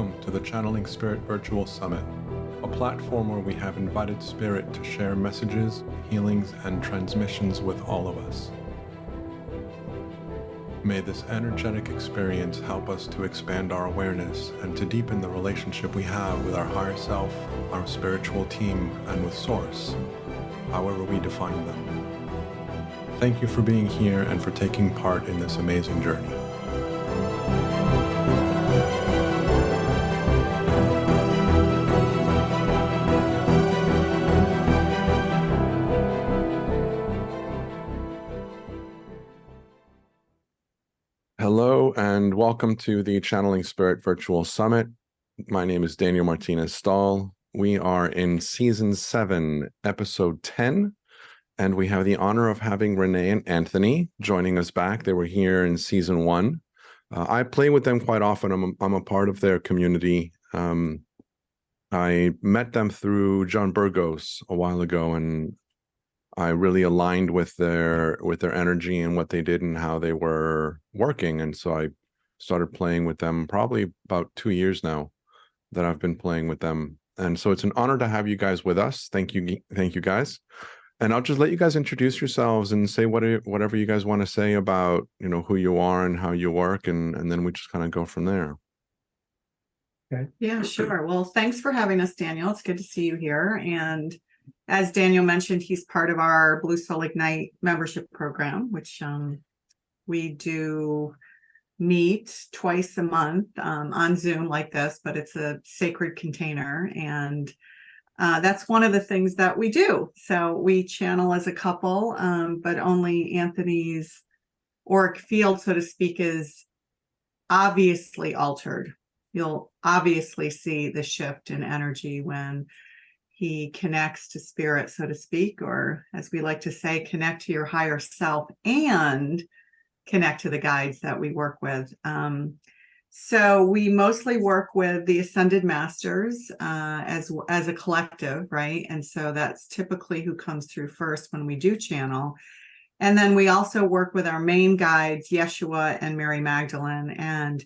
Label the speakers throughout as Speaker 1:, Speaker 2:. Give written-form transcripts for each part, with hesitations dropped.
Speaker 1: Welcome to the Channeling Spirit Virtual Summit, a platform where we have invited Spirit to share messages, healings, and transmissions with all of us. May this energetic experience help us to expand our awareness and to deepen the relationship we have with our higher self, our spiritual team, and with Source, however we define them. Thank you for being here and for taking part in this amazing journey. Hello and welcome to the Channeling Spirit Virtual Summit. My name is Daniel Martinez Stahl. We are in Season 7, Episode 10, and we have the honor of having Renee and Anthony joining us back. They were here in Season 1. I play with them quite often. I'm a part of their community. I met them through John Burgos a while ago, and I really aligned with their energy and what they did and how they were working. And so I started playing with them probably about 2 years now that I've been playing with them. And so it's an honor to have you guys with us. Thank you guys. And I'll just let you guys introduce yourselves and say whatever you guys want to say about, who you are and how you work. And then we just kind of go from there.
Speaker 2: Okay. Yeah, sure. Well, thanks for having us, Daniel. It's good to see you here. And as Daniel mentioned, he's part of our Blue Soul Ignite membership program, which we do meet twice a month on Zoom like this, but it's a sacred container. And that's one of the things that we do. So we channel as a couple, but only Anthony's auric field, so to speak, is obviously altered. You'll obviously see the shift in energy when he connects to spirit, so to speak, or as we like to say, connect to your higher self and connect to the guides that we work with. So we mostly work with the Ascended Masters as a collective, right? And so that's typically who comes through first when we do channel. And then we also work with our main guides, Yeshua and Mary Magdalene. And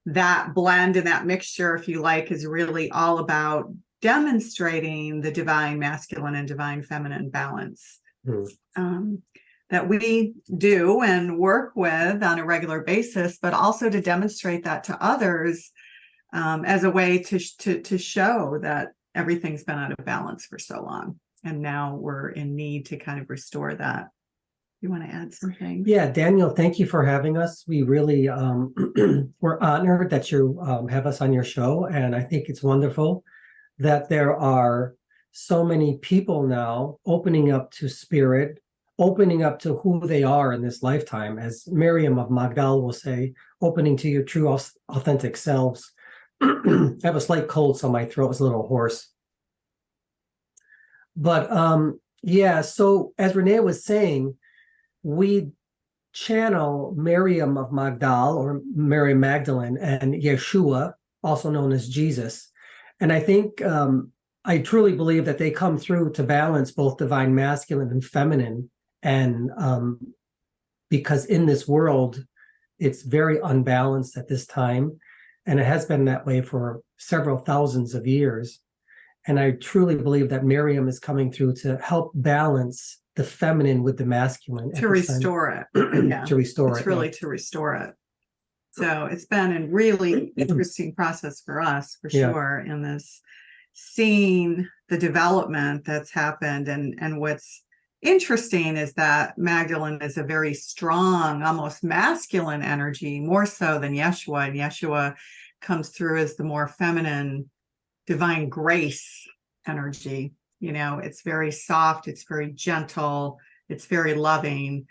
Speaker 2: that blend and that mixture, if you like, is really all about demonstrating the divine masculine and divine feminine balance that we do and work with on a regular basis, but also to demonstrate that to others as a way to show that everything's been out of balance for so long. And now we're in need to kind of restore that. You want to add something?
Speaker 3: Yeah, Daniel, thank you for having us. We really we're honored that you have us on your show. And I think it's wonderful that there are so many people now opening up to spirit, opening up to who they are in this lifetime, as Miriam of Magdalene will say, opening to your true authentic selves. I have a slight cold, so my throat is a little hoarse. But yeah, so as Renee was saying, we channel Miriam of Magdalene or Mary Magdalene and Yeshua, also known as Jesus. And I think I truly believe that they come through to balance both divine masculine and feminine. And because in this world, it's very unbalanced at this time. And it has been that way for several thousands of years. And I truly believe that Miriam is coming through to help balance the feminine with the masculine.
Speaker 2: To restore it. Yeah.
Speaker 3: To restore it.
Speaker 2: It's really to restore it. So it's been a really interesting process for us, for sure, in this seeing the development that's happened. And what's interesting is that Magdalene is a very strong, almost masculine energy, more so than Yeshua. And Yeshua comes through as the more feminine, divine grace energy. It's very soft, it's very gentle, it's very loving.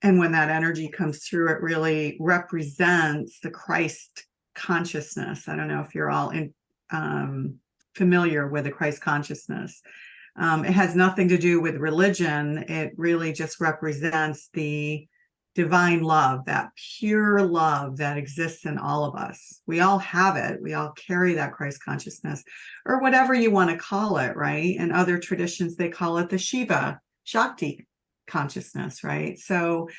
Speaker 2: And when that energy comes through, it really represents the Christ consciousness. I don't know if you're all familiar with the Christ consciousness. It has nothing to do with religion. It really just represents the divine love, that pure love that exists in all of us. We all have it. We all carry that Christ consciousness, or whatever you want to call it, right? In other traditions, they call it the Shiva, Shakti consciousness, right? So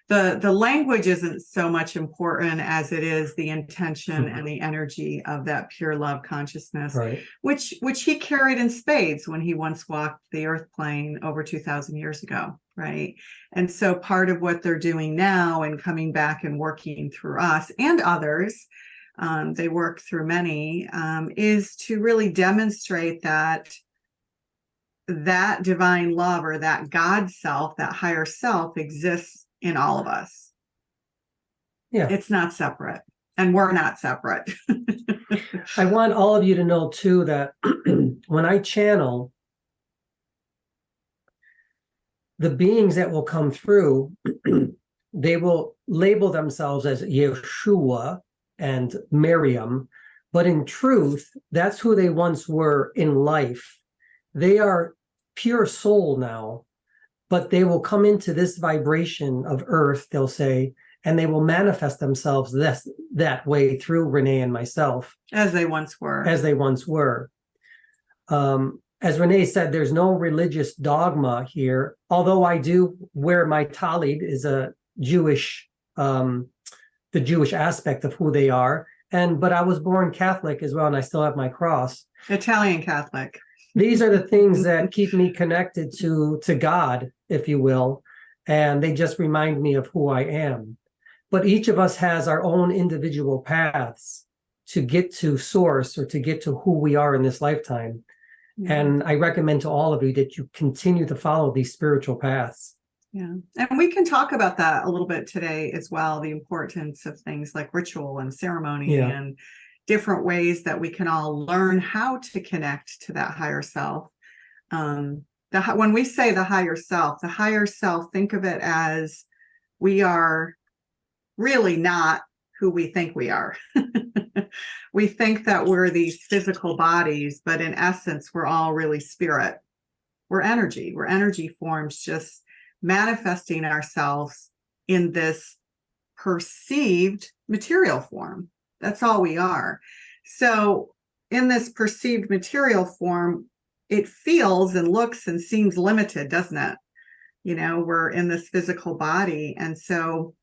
Speaker 2: the language isn't so much important as it is the intention and the energy of that pure love consciousness,
Speaker 3: Right.
Speaker 2: which he carried in spades when he once walked the earth plane over 2,000 years ago, right? And so part of what they're doing now and coming back and working through us and others, they work through many, is to really demonstrate that divine love, or that God self, that higher self, exists in all of us.
Speaker 3: Yeah.
Speaker 2: It's not separate, and we're not separate.
Speaker 3: I want all of you to know too that when I channel, the beings that will come through, they will label themselves as Yeshua and Miriam, but in truth, that's who they once were in life. They are pure soul now, but they will come into this vibration of earth, they'll say, and they will manifest themselves that way through Renee and myself.
Speaker 2: As they once were.
Speaker 3: As they once were. As Renee said, there's no religious dogma here, although I do wear my talid is a Jewish, the Jewish aspect of who they are. But I was born Catholic as well, and I still have my cross.
Speaker 2: Italian Catholic.
Speaker 3: These are the things that keep me connected to God, if you will, and they just remind me of who I am. But each of us has our own individual paths to get to source, or to get to who we are in this lifetime. Yeah. And I recommend to all of you that you continue to follow these spiritual paths.
Speaker 2: Yeah. And we can talk about that a little bit today as well, the importance of things like ritual and ceremony, and different ways that we can all learn how to connect to that higher self. When we say the higher self, think of it as we are really not who we think we are. We think that we're these physical bodies, but in essence, we're all really spirit. We're energy forms, just manifesting ourselves in this perceived material form. That's all we are. So in this perceived material form, it feels and looks and seems limited, doesn't it? You know, we're in this physical body. And so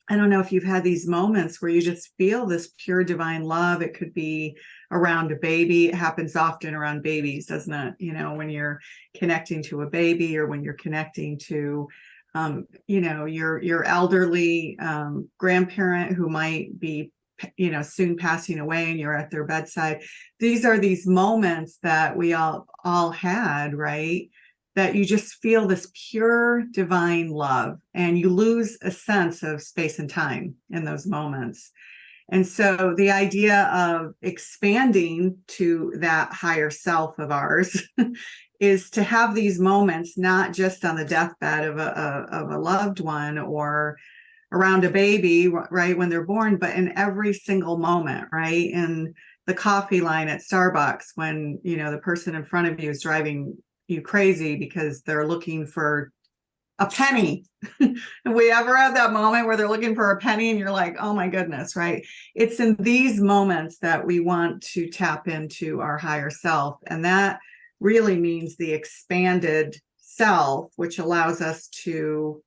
Speaker 2: I don't know if you've had these moments where you just feel this pure divine love. It could be around a baby. It happens often around babies, doesn't it? You know, when you're connecting to a baby, or when you're connecting to, you know, your elderly grandparent who might be, you know, soon passing away, and you're at their bedside. These are these moments that we all had, right? That you just feel this pure divine love, and you lose a sense of space and time in those moments. And so the idea of expanding to that higher self of ours is to have these moments, not just on the deathbed of a loved one, or around a baby, right, when they're born, but in every single moment, right? In the coffee line at Starbucks, when, you know, the person in front of you is driving you crazy because they're looking for a penny. Have we ever had that moment where they're looking for a penny and you're like, oh my goodness, right? It's in these moments that we want to tap into our higher self. And that really means the expanded self, which allows us to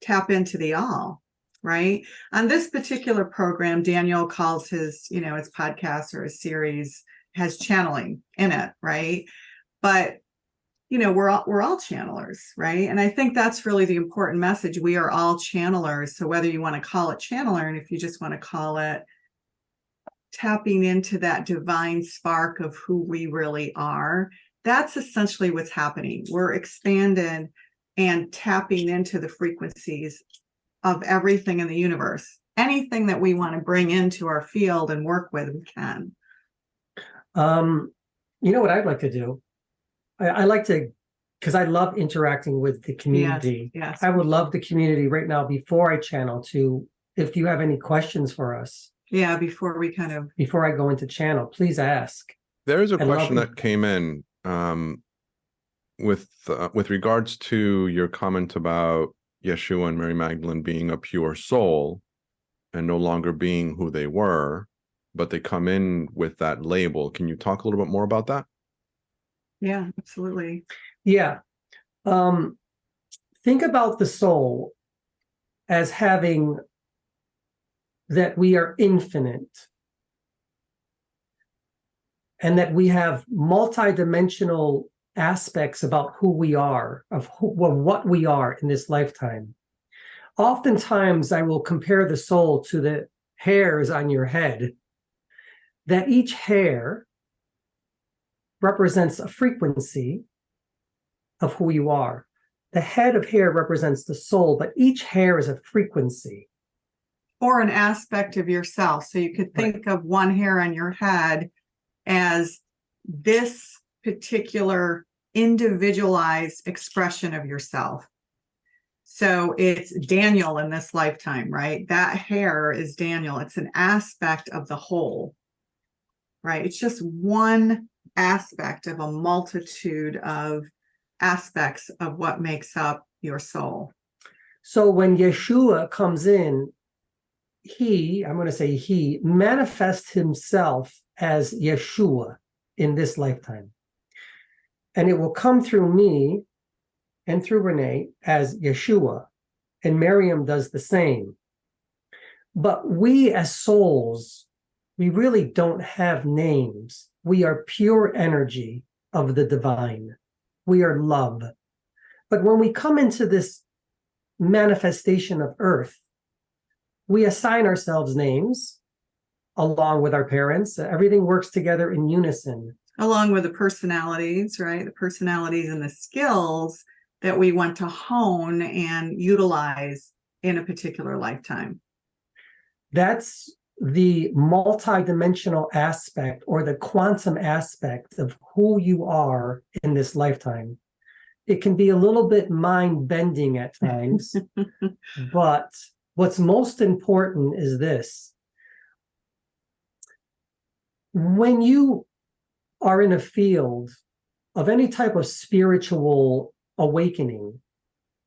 Speaker 2: tap into the all, right? On this particular program, Daniel calls his, you know, his podcast or his series has channeling in it, right? But you know, we're all channelers, right? And I think that's really the important message. We are all channelers. So whether you want to call it channeler, and if you just want to call it tapping into that divine spark of who we really are, that's essentially what's happening. We're expanded and tapping into the frequencies of everything in the universe. Anything that we want to bring into our field and work with, we can.
Speaker 3: You know what I'd like to do? I like to, because I love interacting with the community.
Speaker 2: Yes.
Speaker 3: I would love the community right now, before I channel, to, if you have any questions for us.
Speaker 2: Yeah, before
Speaker 3: I go into channel, please ask.
Speaker 1: There's a question that came in with regards to your comment about Yeshua and Mary Magdalene being a pure soul and no longer being who they were, but they come in with that label. Can you talk a little bit more about that?
Speaker 2: Yeah, absolutely.
Speaker 3: Yeah. Think about the soul. as having that we are infinite and that we have multidimensional aspects about who we are, of what we are in this lifetime. Oftentimes, I will compare the soul to the hairs on your head, that each hair represents a frequency of who you are. The head of hair represents the soul, but each hair is a frequency.
Speaker 2: Or an aspect of yourself. So you could think of one hair on your head as this particular individualized expression of yourself. So it's Daniel in this lifetime, right? That hair is Daniel. It's an aspect of the whole, right? It's just one aspect of a multitude of aspects of what makes up your soul.
Speaker 3: So when Yeshua comes in, I'm going to say he manifests himself as Yeshua in this lifetime. And it will come through me and through Renee as Yeshua. And Miriam does the same. But we as souls, we really don't have names. We are pure energy of the divine. We are love. But when we come into this manifestation of earth, we assign ourselves names along with our parents. Everything works together in unison.
Speaker 2: Along with the personalities, right? The personalities and the skills that we want to hone and utilize in a particular lifetime.
Speaker 3: That's the multidimensional aspect or the quantum aspect of who you are in this lifetime. It can be a little bit mind-bending at times, but what's most important is this. When you are in a field of any type of spiritual awakening,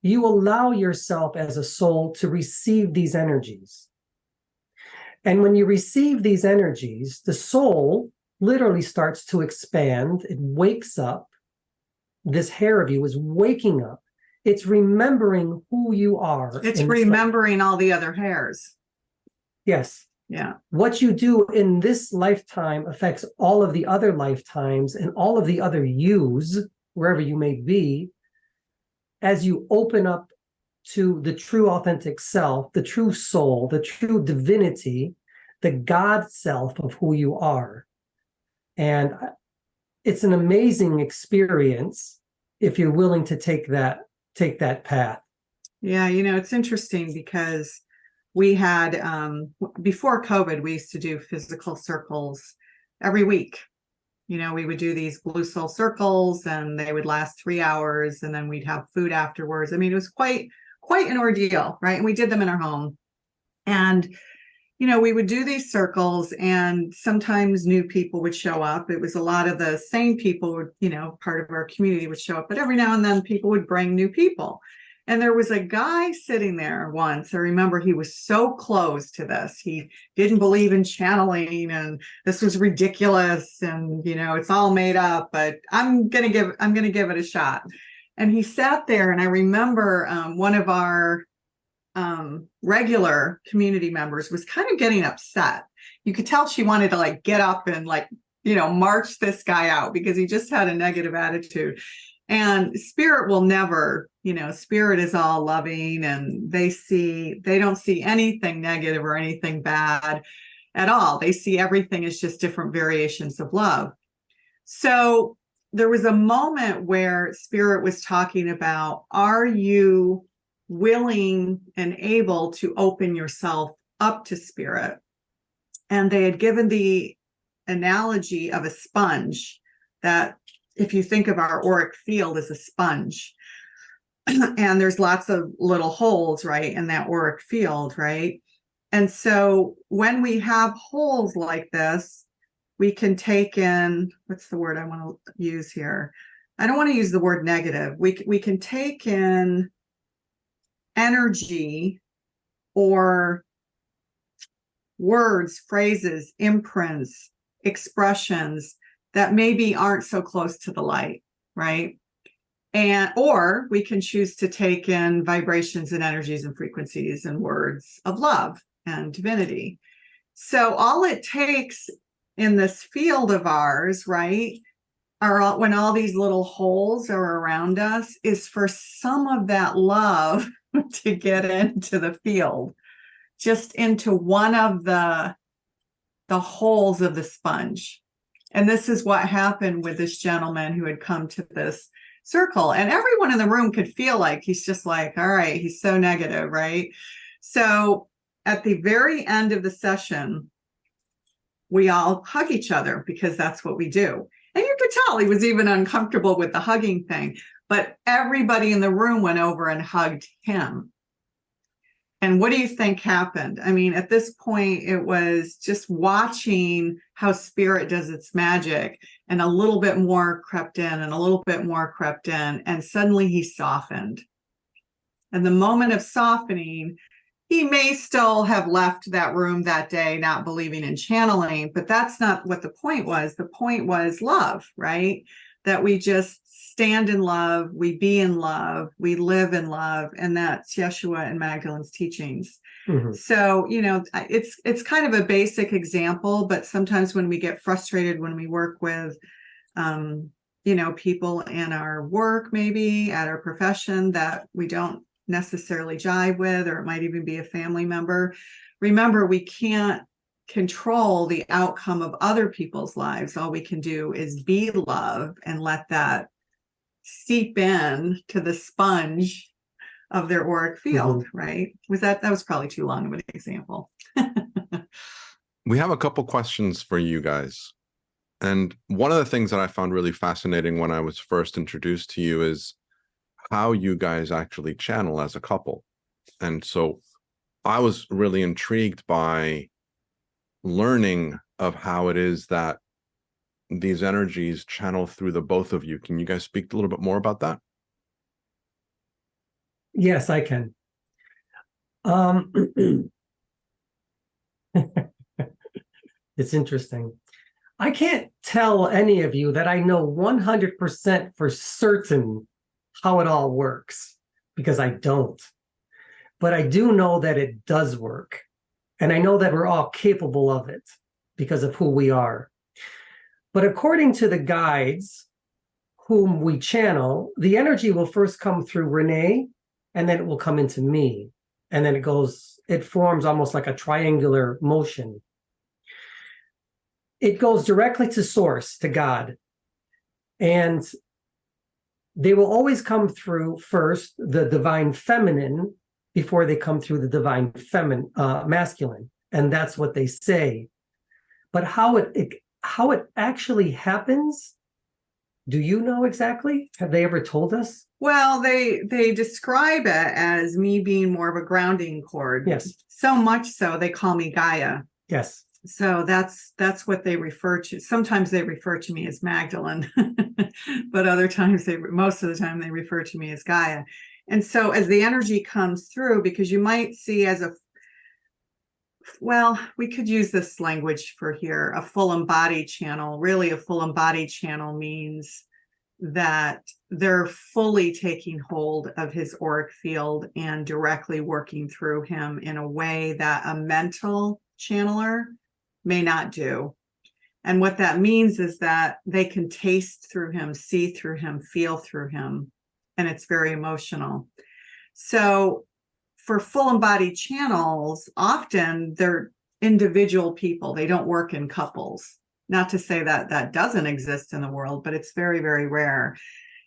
Speaker 3: you allow yourself as a soul to receive these energies. And when you receive these energies, the soul literally starts to expand. It wakes up. This hair of you is waking up. It's remembering who you are.
Speaker 2: It's remembering all the other hairs.
Speaker 3: Yes.
Speaker 2: Yeah.
Speaker 3: What you do in this lifetime affects all of the other lifetimes and all of the other yous, wherever you may be, as you open up to the true authentic self, the true soul, the true divinity, the God self of who you are. And it's an amazing experience if you're willing to take that path.
Speaker 2: Yeah, it's interesting because we had, before COVID, we used to do physical circles every week. We would do these blue soul circles and they would last 3 hours and then we'd have food afterwards. I mean, it was quite an ordeal, right? And we did them in our home. And, we would do these circles and sometimes new people would show up. It was a lot of the same people, part of our community would show up, but every now and then people would bring new people. And there was a guy sitting there once. I remember he was so close to this. He didn't believe in channeling and this was ridiculous and, it's all made up, but I'm going to give it a shot. And he sat there and I remember one of our regular community members was kind of getting upset. You could tell she wanted to get up and march this guy out because he just had a negative attitude. And spirit will never, spirit is all loving and they don't see anything negative or anything bad at all. They see everything as just different variations of love. So there was a moment where spirit was talking about, are you willing and able to open yourself up to spirit? And they had given the analogy of a sponge, that if you think of our auric field as a sponge, and there's lots of little holes, right, in that auric field, right? And so when we have holes like this, we can take in, what's the word I want to use here? I don't want to use the word negative. We can take in energy or words, phrases, imprints, expressions that maybe aren't so close to the light, right? or we can choose to take in vibrations and energies and frequencies and words of love and divinity. So all it takes in this field of ours, right, are when all these little holes are around us, is for some of that love to get into the field, just into one of the holes of the sponge. And this is what happened with this gentleman who had come to this circle. And everyone in the room could feel like he's just like, all right, he's so negative, right? So at the very end of the session, we all hug each other because that's what we do. And you could tell he was even uncomfortable with the hugging thing, but everybody in the room went over and hugged him. And what do you think happened? I mean, at this point, it was just watching how spirit does its magic, and a little bit more crept in and a little bit more crept in, and suddenly he softened. And the moment of softening, he may still have left that room that day not believing in channeling, but that's not what the point was. The point was love, right? That we just stand in love, we be in love, we live in love, and that's Yeshua and Magdalene's teachings. Mm-hmm. So, you know, it's kind of a basic example, but sometimes when we get frustrated when we work with, you know, people in our work, maybe at our profession that we don't necessarily jive with, or it might even be a family member. Remember, we can't control the outcome of other people's lives. All we can do is be love and let that seep in to the sponge of their auric field, mm-hmm. right? That was probably too long of an example.
Speaker 1: We have a couple questions for you guys. And one of the things that I found really fascinating when I was first introduced to you is how you guys actually channel as a couple. And so I was really intrigued by learning of how it is that these energies channel through the both of you. Can you guys speak a little bit more about that?
Speaker 3: Yes, I can. It's interesting. I can't tell any of you that I know 100% for certain how it all works, because I don't. But I do know that it does work. And I know that we're all capable of it because of who we are. But according to the guides whom we channel, the energy will first come through Renee, and then it will come into me. And then it forms almost like a triangular motion. It goes directly to source, to God. And they will always come through first the divine feminine before they come through the divine masculine. And that's what they say. But how it actually happens, do you know exactly? Have they ever told us?
Speaker 2: Well, they describe it as me being more of a grounding cord.
Speaker 3: Yes.
Speaker 2: So much so they call me Gaia.
Speaker 3: Yes.
Speaker 2: So that's what they refer to. Sometimes they refer to me as Magdalene, but other times most of the time they refer to me as Gaia. And so as the energy comes through, because you might see we could use this language for here, a full embodied channel. Really, a full embodied channel means that they're fully taking hold of his auric field and directly working through him in a way that a mental channeler may not do. And what that means is that they can taste through him, see through him, feel through him, and it's very emotional. So for full embodied channels, often they're individual people. They don't work in couples. Not to say that that doesn't exist in the world, but it's very, very rare.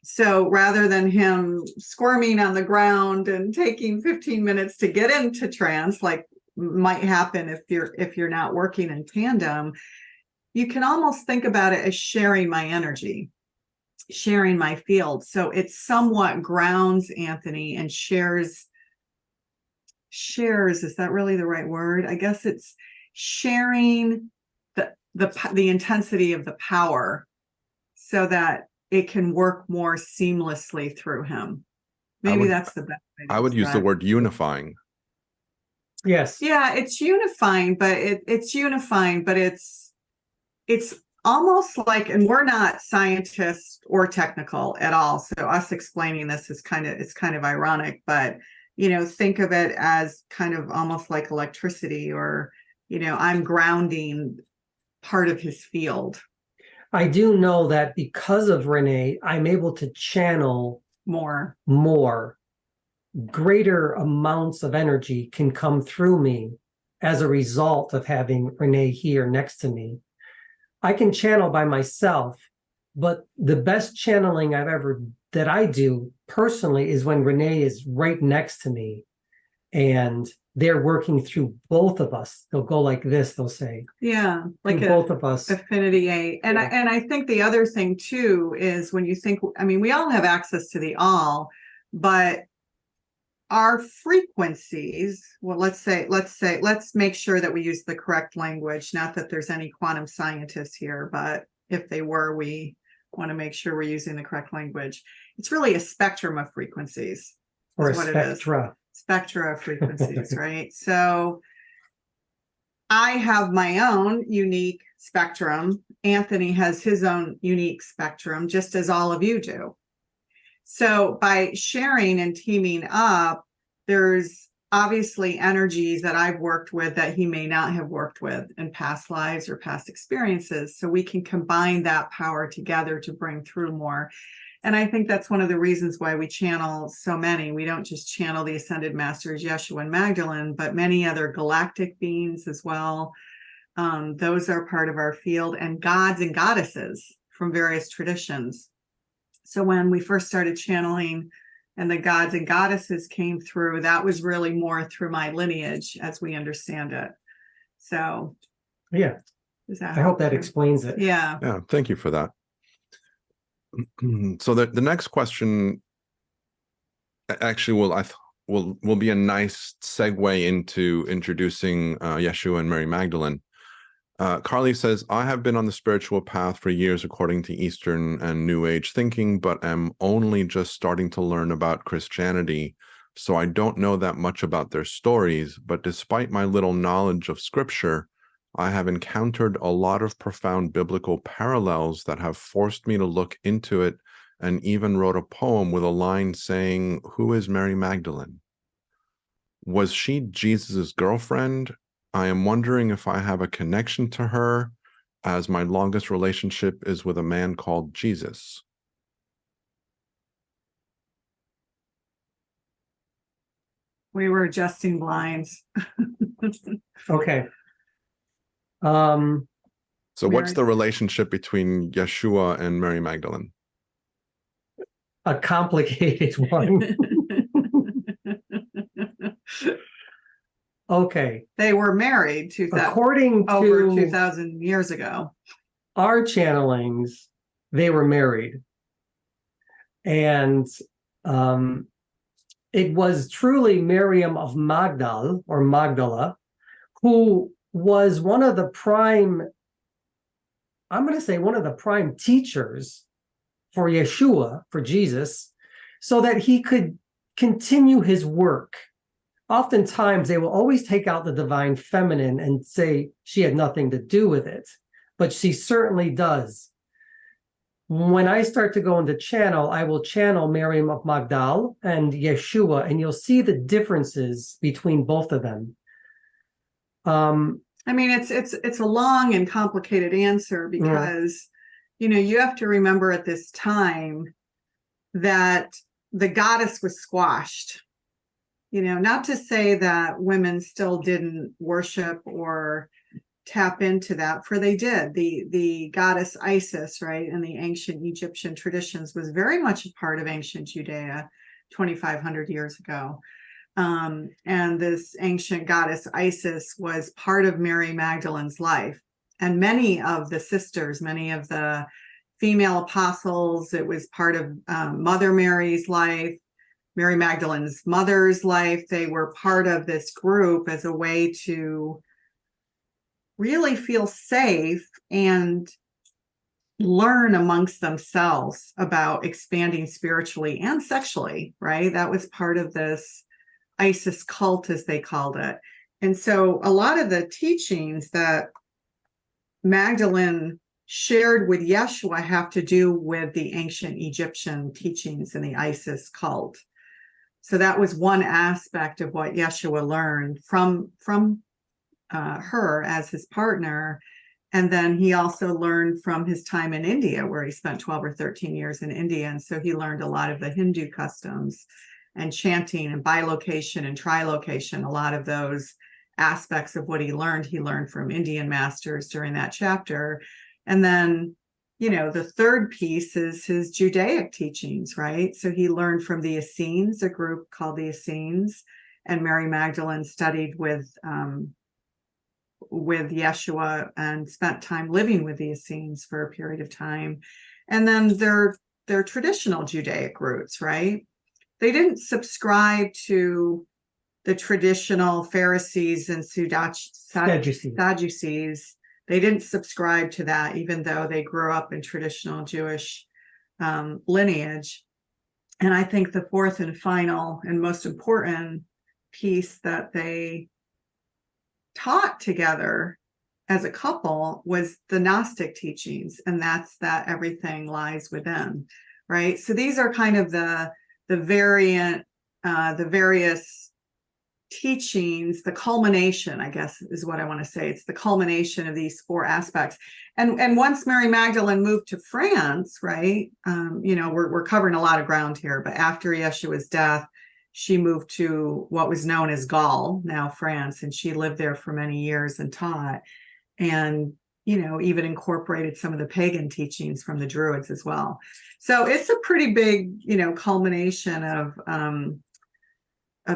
Speaker 2: So rather than him squirming on the ground and taking 15 minutes to get into trance, like might happen if you're not working in tandem, you can almost think about it as sharing my energy, sharing my field. So it somewhat grounds Anthony and shares, is that really the right word? I guess it's sharing the intensity of the power so that it can work more seamlessly through him. Maybe that's the best way to
Speaker 1: I would use the word unifying.
Speaker 3: Yes.
Speaker 2: Yeah, it's unifying, but it's almost like, and we're not scientists or technical at all, so us explaining this is it's kind of ironic, but think of it as kind of almost like electricity, or I'm grounding part of his field.
Speaker 3: I do know that because of Renee, I'm able to channel
Speaker 2: more.
Speaker 3: Greater amounts of energy can come through me as a result of having Renee here next to me. I can channel by myself, but the best channeling that I do personally is when Renee is right next to me and they're working through both of us. They'll go like this, they'll say.
Speaker 2: Yeah, like
Speaker 3: both of us.
Speaker 2: Affinity 8. And I think the other thing too is when you think, we all have access to the all, but our frequencies, well, let's make sure that we use the correct language. Not that there's any quantum scientists here, but if they were, we want to make sure we're using the correct language. It's really a spectrum of frequencies.
Speaker 3: Or a spectra.
Speaker 2: Spectra of frequencies, right? So I have my own unique spectrum. Anthony has his own unique spectrum, just as all of you do. So by sharing and teaming up, there's obviously energies that I've worked with that he may not have worked with in past lives or past experiences. So we can combine that power together to bring through more. And I think that's one of the reasons why we channel so many. We don't just channel the Ascended Masters, Yeshua and Magdalene, but many other galactic beings as well. Those are part of our field, and gods and goddesses from various traditions. So when we first started channeling and the gods and goddesses came through, that was really more through my lineage as we understand it. So
Speaker 3: yeah, I hope that explains it.
Speaker 2: Yeah.
Speaker 1: Yeah, thank you for that. So the next question actually will be a nice segue into introducing Yeshua and Mary Magdalene. Carly says, I have been on the spiritual path for years according to Eastern and New Age thinking, but am only just starting to learn about Christianity, so I don't know that much about their stories. But despite my little knowledge of scripture, I have encountered a lot of profound biblical parallels that have forced me to look into it, and even wrote a poem with a line saying, "Who is Mary Magdalene? Was she Jesus's girlfriend? I am wondering if I have a connection to her, as my longest relationship is with a man called Jesus."
Speaker 2: We were adjusting blinds.
Speaker 3: Okay.
Speaker 1: So what's the relationship between Yeshua and Mary Magdalene?
Speaker 3: A complicated one. Okay.
Speaker 2: They were married
Speaker 3: according to
Speaker 2: over 2,000 years ago.
Speaker 3: Our channelings, they were married. And it was truly Miriam of Magdal, or Magdala, who was one of the prime, I'm going to say one of the prime teachers for Yeshua, for Jesus, so that he could continue his work. Oftentimes, they will always take out the divine feminine and say she had nothing to do with it, but she certainly does. When I start to go into channel, I will channel Miriam of Magdal and Yeshua, and you'll see the differences between both of them.
Speaker 2: I mean, it's a long and complicated answer because, you have to remember at this time that the goddess was squashed. Not to say that women still didn't worship or tap into that, for they did. The goddess Isis, right, in the ancient Egyptian traditions was very much a part of ancient Judea 2,500 years ago. And this ancient goddess Isis was part of Mary Magdalene's life. And many of the sisters, many of the female apostles, it was part of Mother Mary's life, Mary Magdalene's mother's life. They were part of this group as a way to really feel safe and learn amongst themselves about expanding spiritually and sexually, right? That was part of this Isis cult, as they called it. And so a lot of the teachings that Magdalene shared with Yeshua have to do with the ancient Egyptian teachings and the Isis cult. So that was one aspect of what Yeshua learned from her as his partner. And then he also learned from his time in India, where he spent 12 or 13 years in India. And so he learned a lot of the Hindu customs and chanting and bilocation and trilocation. A lot of those aspects of what he learned from Indian masters during that chapter. And then, the third piece is his Judaic teachings, right? So he learned from the Essenes, a group called the Essenes, and Mary Magdalene studied with Yeshua and spent time living with the Essenes for a period of time. And then their traditional Judaic roots, right? They didn't subscribe to the traditional Pharisees and Sadducees. They didn't subscribe to that, even though they grew up in traditional Jewish lineage. And I think the fourth and final and most important piece that they taught together as a couple was the Gnostic teachings, and that's that everything lies within, right? So these are kind of the various teachings, the culmination, I guess is what I want to say. It's the culmination of these four aspects. And once Mary Magdalene moved to France, right? We're covering a lot of ground here, but after Yeshua's death, she moved to what was known as Gaul, now France, and she lived there for many years and taught, and even incorporated some of the pagan teachings from the Druids as well. So it's a pretty big, culmination of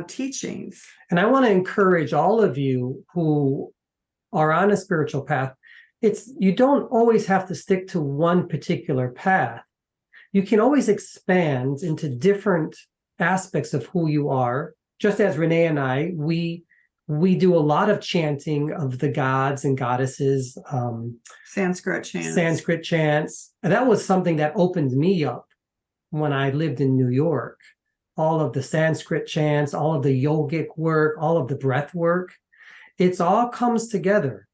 Speaker 2: teachings.
Speaker 3: And I want to encourage all of you who are on a spiritual path. You don't always have to stick to one particular path. You can always expand into different aspects of who you are. Just as Renee and I, we do a lot of chanting of the gods and goddesses,
Speaker 2: Sanskrit chants.
Speaker 3: And that was something that opened me up when I lived in New York. All of the Sanskrit chants, all of the yogic work, all of the breath work, it's all comes together.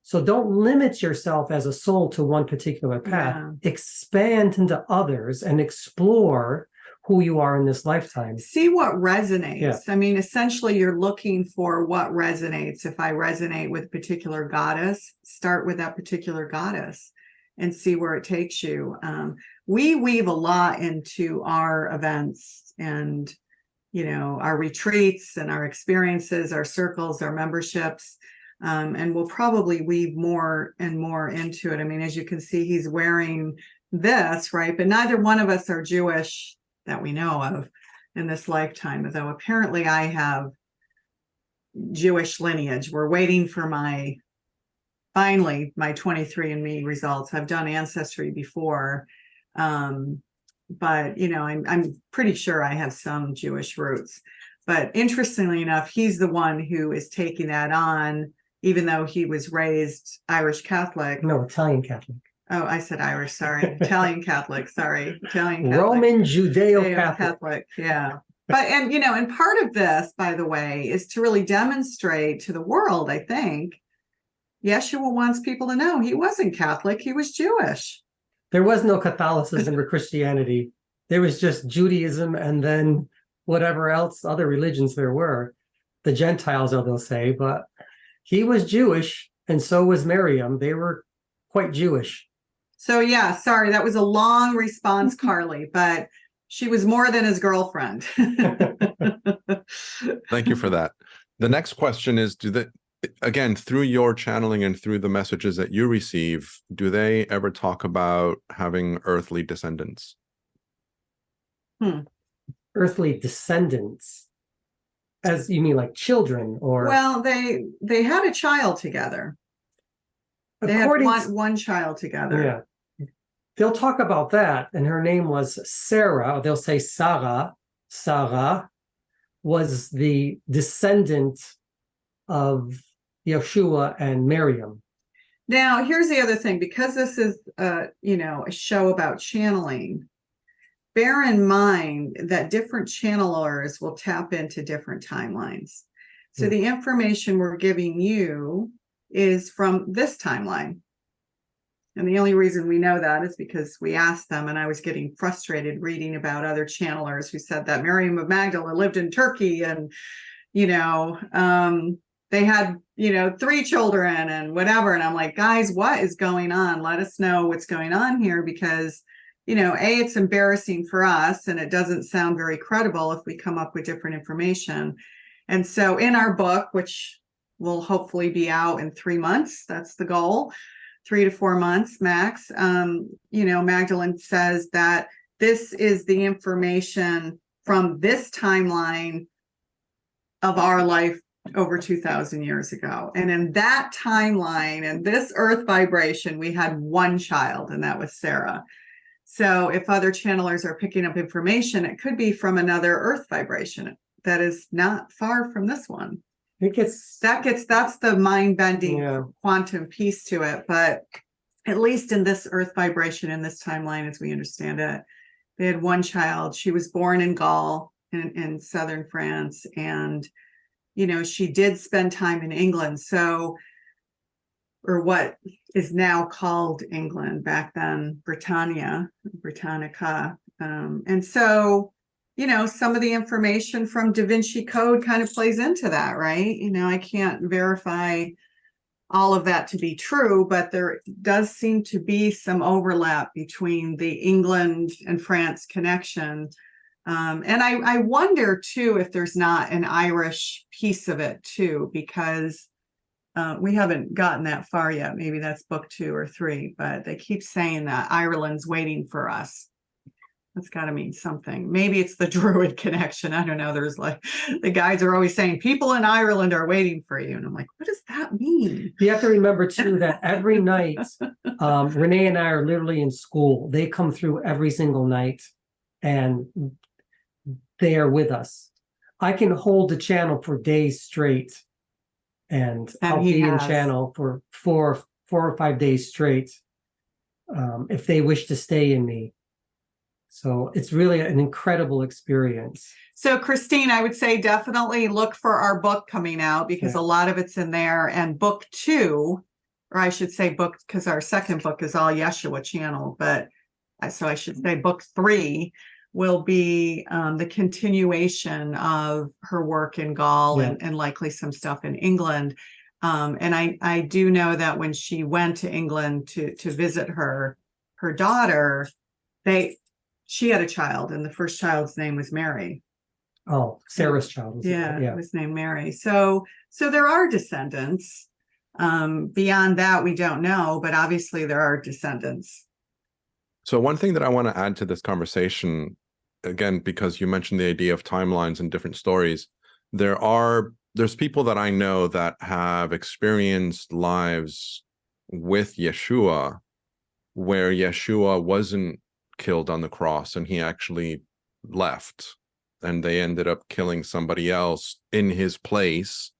Speaker 3: So don't limit yourself as a soul to one particular path. Yeah. Expand into others and explore who you are in this lifetime.
Speaker 2: See what resonates.
Speaker 3: Yeah.
Speaker 2: I mean, essentially, you're looking for what resonates. If I resonate with a particular goddess, start with that particular goddess and see where it takes you. We weave a lot into our events and, our retreats and our experiences, our circles, our memberships. And we'll probably weave more and more into it. I mean, as you can see, he's wearing this, right? But neither one of us are Jewish that we know of in this lifetime, though apparently I have Jewish lineage. We're waiting for my 23andMe results. I've done Ancestry before, but I'm pretty sure I have some Jewish roots. But interestingly enough, he's the one who is taking that on, even though he was raised Irish Catholic.
Speaker 3: No, Italian Catholic.
Speaker 2: Oh, I said Irish, sorry. Italian Catholic, sorry. Italian Catholic.
Speaker 3: Roman Judeo-Catholic.
Speaker 2: Yeah. But, and part of this, by the way, is to really demonstrate to the world, I think, Yeshua wants people to know he wasn't Catholic, he was Jewish.
Speaker 3: There was no Catholicism or Christianity. There was just Judaism and then whatever else, other religions there were. The Gentiles, they'll say, but he was Jewish, and so was Miriam. They were quite Jewish.
Speaker 2: So yeah, sorry, that was a long response, Carly, but she was more than his girlfriend.
Speaker 1: Thank you for that. The next question is, again, through your channeling and through the messages that you receive, do they ever talk about having earthly descendants?
Speaker 3: Earthly descendants? As you mean like children or?
Speaker 2: Well, they had a child together. They had one child together.
Speaker 3: Yeah. They'll talk about that, and her name was Sarah. They'll say Sarah. Sarah was the descendant of Yeshua and Miriam.
Speaker 2: Now, here's the other thing, because this is a show about channeling. Bear in mind that different channelers will tap into different timelines. So the information we're giving you is from this timeline. And the only reason we know that is because we asked them, and I was getting frustrated reading about other channelers who said that Miriam of Magdalene lived in Turkey and, they had, 3 children and whatever. And I'm like, guys, what is going on? Let us know what's going on here, because, it's embarrassing for us and it doesn't sound very credible if we come up with different information. And so in our book, which will hopefully be out in 3 months, that's the goal, 3 to 4 months max. Magdalene says that this is the information from this timeline of our life over 2,000 years ago. And in that timeline and this earth vibration, we had 1 child, and that was Sarah. So if other channelers are picking up information, it could be from another earth vibration that is not far from this one. That's the mind-bending quantum piece to it. But at least in this earth vibration, in this timeline, as we understand it, they had 1 child. She was born in Gaul in southern France. And, she did spend time in England. So, or what is now called England, back then Britannica. And so, some of the information from Da Vinci Code kind of plays into that, right? I can't verify all of that to be true, but there does seem to be some overlap between the England and France connection. And I wonder too if there's not an Irish piece of it too, because we haven't gotten that far yet. Maybe that's book 2 or 3, but they keep saying that Ireland's waiting for us. That's got to mean something. Maybe it's the Druid connection. I don't know. There's the guides are always saying people in Ireland are waiting for you. And I'm like, what does that mean?
Speaker 3: You have to remember too that every night, Renee and I are literally in school. They come through every single night and they are with us. I can hold the channel for days straight, and I'll be in channel for 4 or 5 days straight if they wish to stay in me. So it's really an incredible experience.
Speaker 2: So Christine, I would say definitely look for our book coming out, because a lot of it's in there. And book 2, or I should say book, because our second book is all Yeshua channel, but so I should say book 3 will be the continuation of her work in Gaul and likely some stuff in England. And I do know that when she went to England to visit her daughter, she had a child, and the first child's name was Mary.
Speaker 3: Oh, Sarah's child.
Speaker 2: It was named Mary. So there are descendants. Beyond that, we don't know, but obviously there are descendants.
Speaker 1: So one thing that I want to add to this conversation, again, because you mentioned the idea of timelines and different stories, there's people that I know that have experienced lives with Yeshua where Yeshua wasn't killed on the cross and he actually left, and they ended up killing somebody else in his place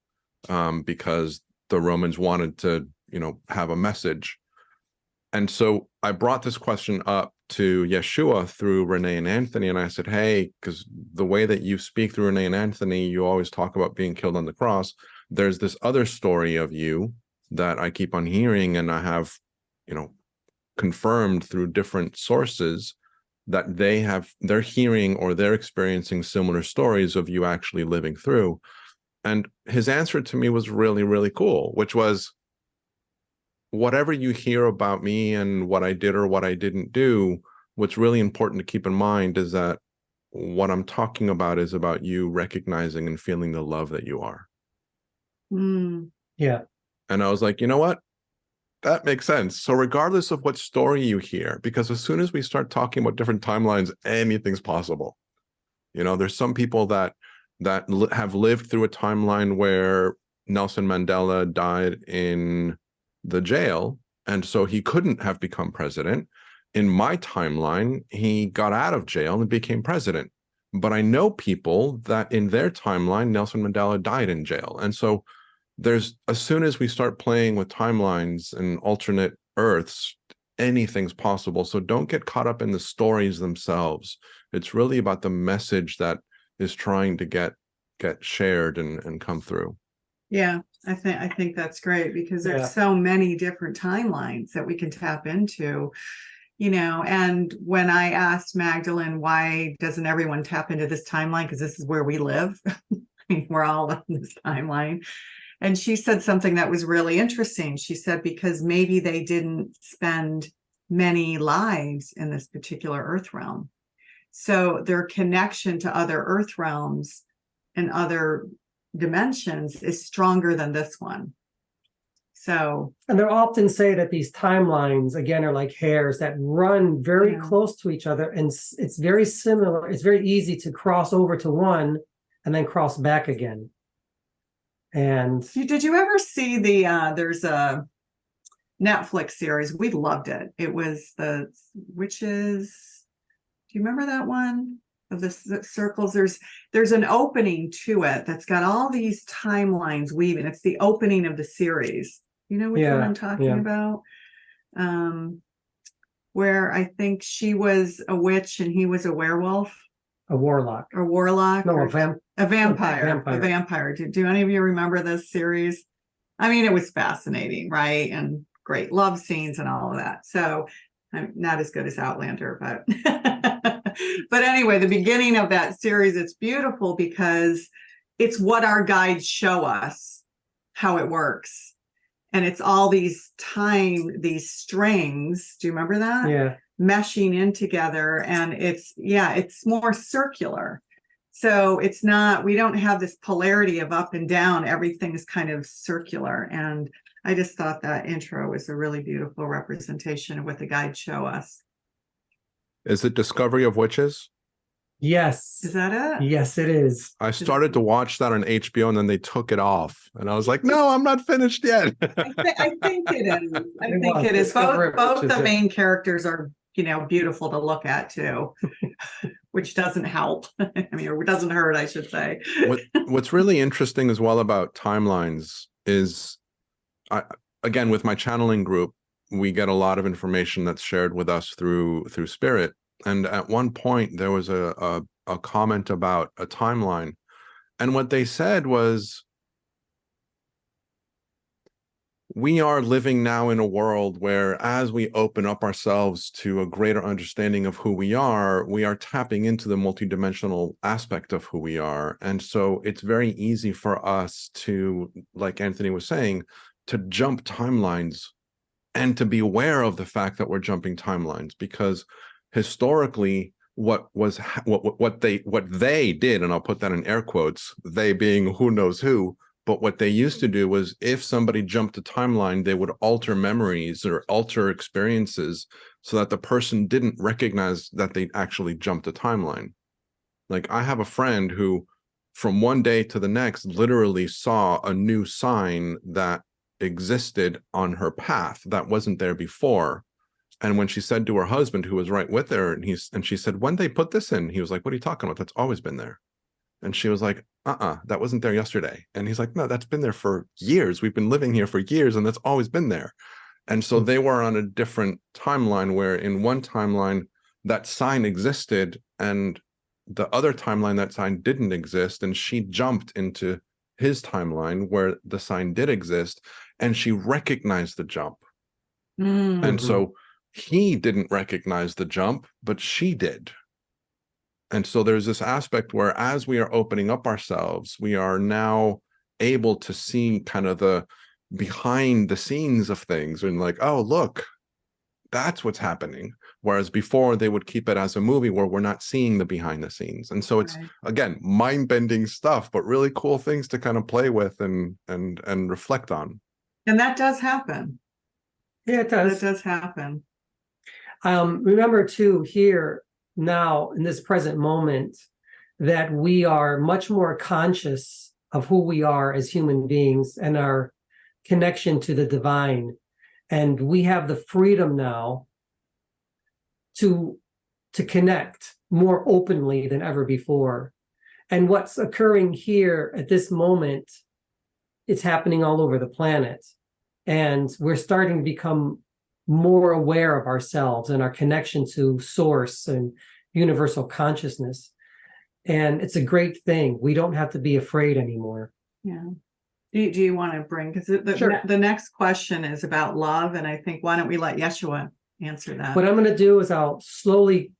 Speaker 1: because the Romans wanted to, have a message. And so I brought this question up to Yeshua through Renee and Anthony, and I said, hey, because the way that you speak through Renee and Anthony, you always talk about being killed on the cross. There's this other story of you that I keep on hearing, and I have, confirmed through different sources that they're hearing or they're experiencing similar stories of you actually living through. And his answer to me was really, really cool, which was, whatever you hear about me and what I did or what I didn't do, what's really important to keep in mind is that what I'm talking about is about you recognizing and feeling the love that you are.
Speaker 3: Yeah.
Speaker 1: And I was like, you know what? That makes sense. So regardless of what story you hear, because as soon as we start talking about different timelines, anything's possible. There's some people that have lived through a timeline where Nelson Mandela died in the jail, and so he couldn't have become president. In my timeline, he got out of jail and became president. But I know people that in their timeline, Nelson Mandela died in jail. And so as soon as we start playing with timelines and alternate Earths, anything's possible. So don't get caught up in the stories themselves. It's really about the message that is trying to get shared and come through.
Speaker 2: Yeah. I think that's great because
Speaker 3: Yeah.
Speaker 2: there's so many different timelines that we can tap into, and when I asked Magdalene, why doesn't everyone tap into this timeline? Because this is where we live. I mean, we're all on this timeline. And she said something that was really interesting. She said, because maybe they didn't spend many lives in this particular earth realm. So their connection to other earth realms and other dimensions is stronger than this one. So,
Speaker 3: and they'll often say that these timelines again are like hairs that run very
Speaker 2: Yeah.
Speaker 3: close to each other, and it's very similar. It's very easy to cross over to one and then cross back again. And
Speaker 2: did you ever see there's a Netflix series? We loved it. It was the Witches. Do you remember that one? Of the circles, there's an opening to it that's got all these timelines weaving. It's the opening of the series. You know which one I'm talking about? Where I think she was a witch and he was a werewolf.
Speaker 3: a warlock.
Speaker 2: A warlock.
Speaker 3: No,
Speaker 2: or
Speaker 3: a
Speaker 2: vampire. A vampire. Do any of you remember this series? I mean, it was fascinating, right? And great love scenes and all of that. So I'm not as good as Outlander, but but anyway, the beginning of that series, it's beautiful because it's what our guides show us how it works. And it's all these strings. Do you remember that?
Speaker 3: Yeah.
Speaker 2: Meshing in together. And it's more circular. So it's not, we don't have this polarity of up and down. Everything is kind of circular. And I just thought that intro was a really beautiful representation of what the guides show us.
Speaker 1: Is it Discovery of Witches?
Speaker 3: Yes.
Speaker 2: Is that it?
Speaker 3: Yes, it is.
Speaker 1: I started to watch that on HBO and then they took it off. And I was like, no, I'm not finished yet.
Speaker 2: I think it is. I
Speaker 3: It
Speaker 2: think
Speaker 3: was.
Speaker 2: it is.
Speaker 3: Discovery
Speaker 2: Both
Speaker 3: of Witches,
Speaker 2: the
Speaker 3: yeah.
Speaker 2: main characters are, beautiful to look at too, which doesn't help. I mean, or doesn't hurt, I should say.
Speaker 1: What's really interesting as well about timelines is, again, with my channeling group, we get a lot of information that's shared with us through spirit. And at one point there was a comment about a timeline. And what they said was, we are living now in a world where as we open up ourselves to a greater understanding of who we are tapping into the multidimensional aspect of who we are. And so it's very easy for us to, like Anthony was saying, to jump timelines and to be aware of the fact that we're jumping timelines, because historically what they did, and I'll put that in air quotes, they being who knows who, but what they used to do was, if somebody jumped a timeline, they would alter memories or alter experiences so that the person didn't recognize that they actually jumped a timeline. Like, I have a friend who from one day to the next literally saw a new sign that existed on her path that wasn't there before. And when she said to her husband, who was right with her, and she said, when they put this in, he was like, what are you talking about? That's always been there. And she was like, that wasn't there yesterday. And he's like, no, that's been there for years. We've been living here for years, and that's always been there. And so they were on a different timeline, where in one timeline that sign existed, and the other timeline that sign didn't exist. And she jumped into his timeline where the sign did exist, and she recognized the jump.
Speaker 2: Mm.
Speaker 1: And so he didn't recognize the jump, but she did. And so there's this aspect where, as we are opening up ourselves, we are now able to see kind of the behind the scenes of things, and like, oh, look, that's what's happening. Whereas before they would keep it as a movie where we're not seeing the behind the scenes. And so it's, again, mind-bending stuff, but really cool things to kind of play with and reflect on.
Speaker 2: And that does happen.
Speaker 3: Yeah, it does.
Speaker 2: That does happen.
Speaker 3: Remember too, here now in this present moment, that we are much more conscious of who we are as human beings and our connection to the divine. And we have the freedom now to connect more openly than ever before. And what's occurring here at this moment, it's happening all over the planet. And we're starting to become more aware of ourselves and our connection to source and universal consciousness. And it's a great thing. We don't have to be afraid anymore.
Speaker 2: Yeah. Do you want to bring, because
Speaker 3: Sure.
Speaker 2: the next question is about love, and I think, why don't we let Yeshua answer that?
Speaker 3: What I'm going to do is I'll slowly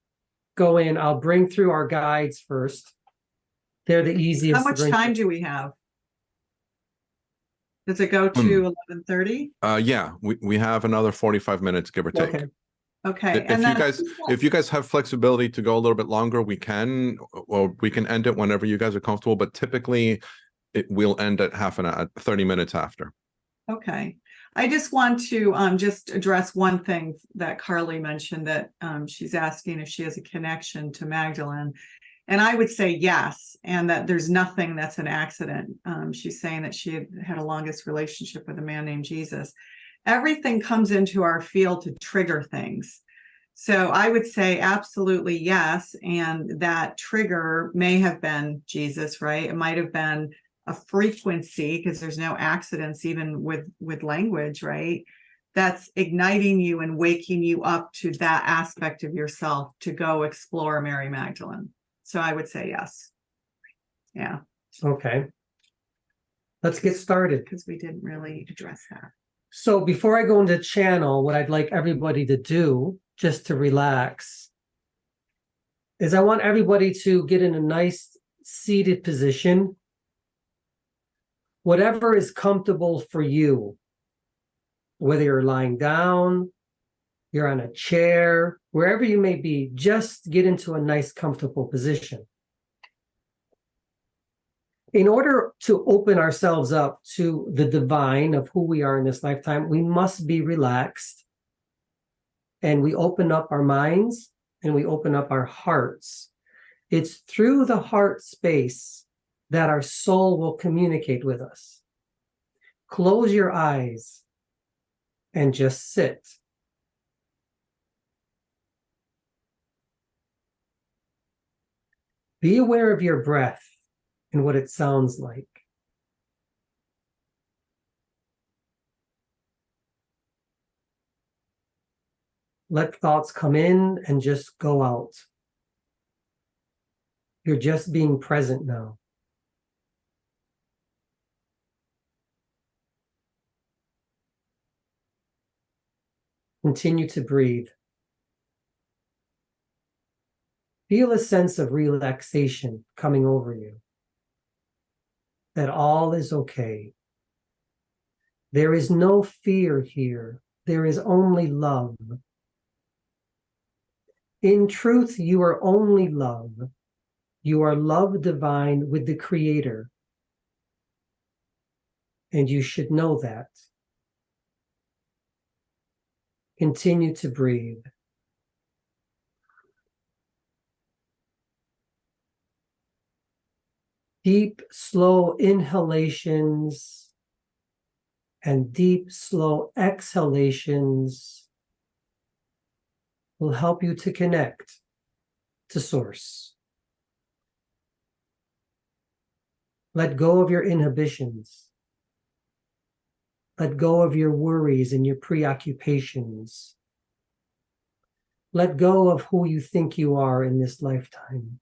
Speaker 3: go in. I'll bring through our guides first. They're the easiest
Speaker 2: How
Speaker 3: to
Speaker 2: much
Speaker 3: bring
Speaker 2: time
Speaker 3: through.
Speaker 2: do we have? Does it go to 11:30?
Speaker 1: Yeah, we have another 45 minutes, give or take.
Speaker 3: Okay.
Speaker 2: Okay,
Speaker 1: If
Speaker 2: and
Speaker 1: you
Speaker 2: then
Speaker 1: guys if you guys have flexibility to go a little bit longer, we can, or we can end it whenever you guys are comfortable. But typically, it will end at half an hour, 30 minutes after.
Speaker 2: Okay. I just want to just address one thing that Carly mentioned, that she's asking if she has a connection to Magdalene. And I would say yes, and that there's nothing that's an accident. She's saying that she had a longest relationship with a man named Jesus. Everything comes into our field to trigger things. So I would say absolutely yes. And that trigger may have been Jesus, right? It might have been a frequency, because there's no accidents even with language, right? That's igniting you and waking you up to that aspect of yourself to go explore Mary Magdalene. So I would say yes. Yeah.
Speaker 3: Okay. Let's get started.
Speaker 2: Because we didn't really address that.
Speaker 3: So before I go into channel, what I'd like everybody to do, just to relax, is I want everybody to get in a nice seated position. Whatever is comfortable for you, whether you're lying down, you're on a chair, wherever you may be, just get into a nice, comfortable position. In order to open ourselves up to the divine of who we are in this lifetime, we must be relaxed. And we open up our minds and we open up our hearts. It's through the heart space that our soul will communicate with us. Close your eyes and just sit. Be aware of your breath and what it sounds like. Let thoughts come in and just go out. You're just being present now. Continue to breathe. Feel a sense of relaxation coming over you. That all is okay. There is no fear here. There is only love. In truth, you are only love. You are love divine with the Creator. And you should know that. Continue to breathe. Deep, slow inhalations and deep, slow exhalations will help you to connect to Source. Let go of your inhibitions. Let go of your worries and your preoccupations. Let go of who you think you are in this lifetime.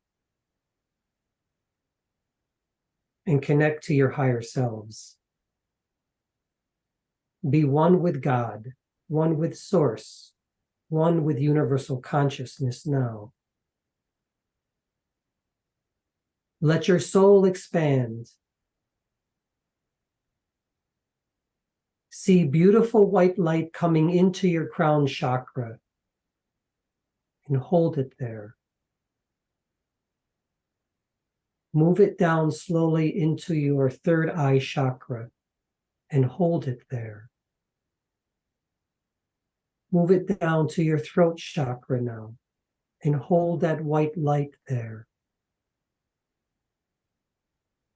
Speaker 3: And connect to your higher selves. Be one with God, one with Source, one with universal consciousness now. Let your soul expand. See beautiful white light coming into your crown chakra and hold it there. Move it down slowly into your third eye chakra and hold it there. Move it down to your throat chakra now and hold that white light there.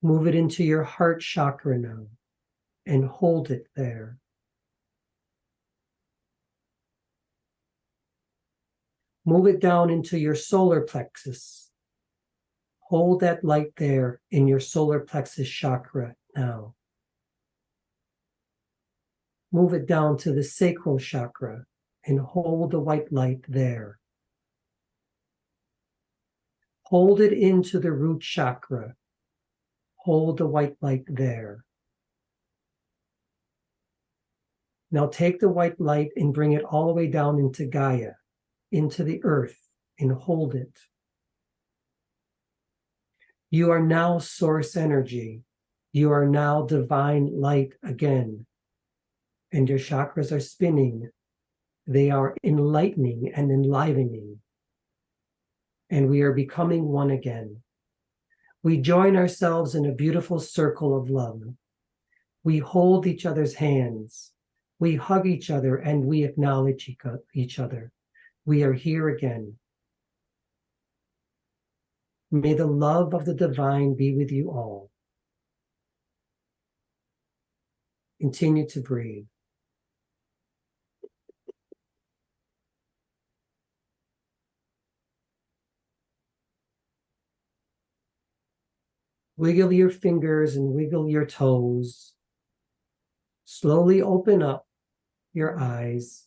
Speaker 3: Move it into your heart chakra now and hold it there. Move it down into your solar plexus. Hold that light there in your solar plexus chakra now. Move it down to the sacral chakra and hold the white light there. Hold it into the root chakra. Hold the white light there. Now take the white light and bring it all the way down into Gaia, into the earth, and hold it. You are now source energy. You are now divine light again. And your chakras are spinning. They are enlightening and enlivening. And we are becoming one again. We join ourselves in a beautiful circle of love. We hold each other's hands. We hug each other and we acknowledge each other. We are here again. May the love of the divine be with you all. Continue to breathe. Wiggle your fingers and wiggle your toes. Slowly open up your eyes.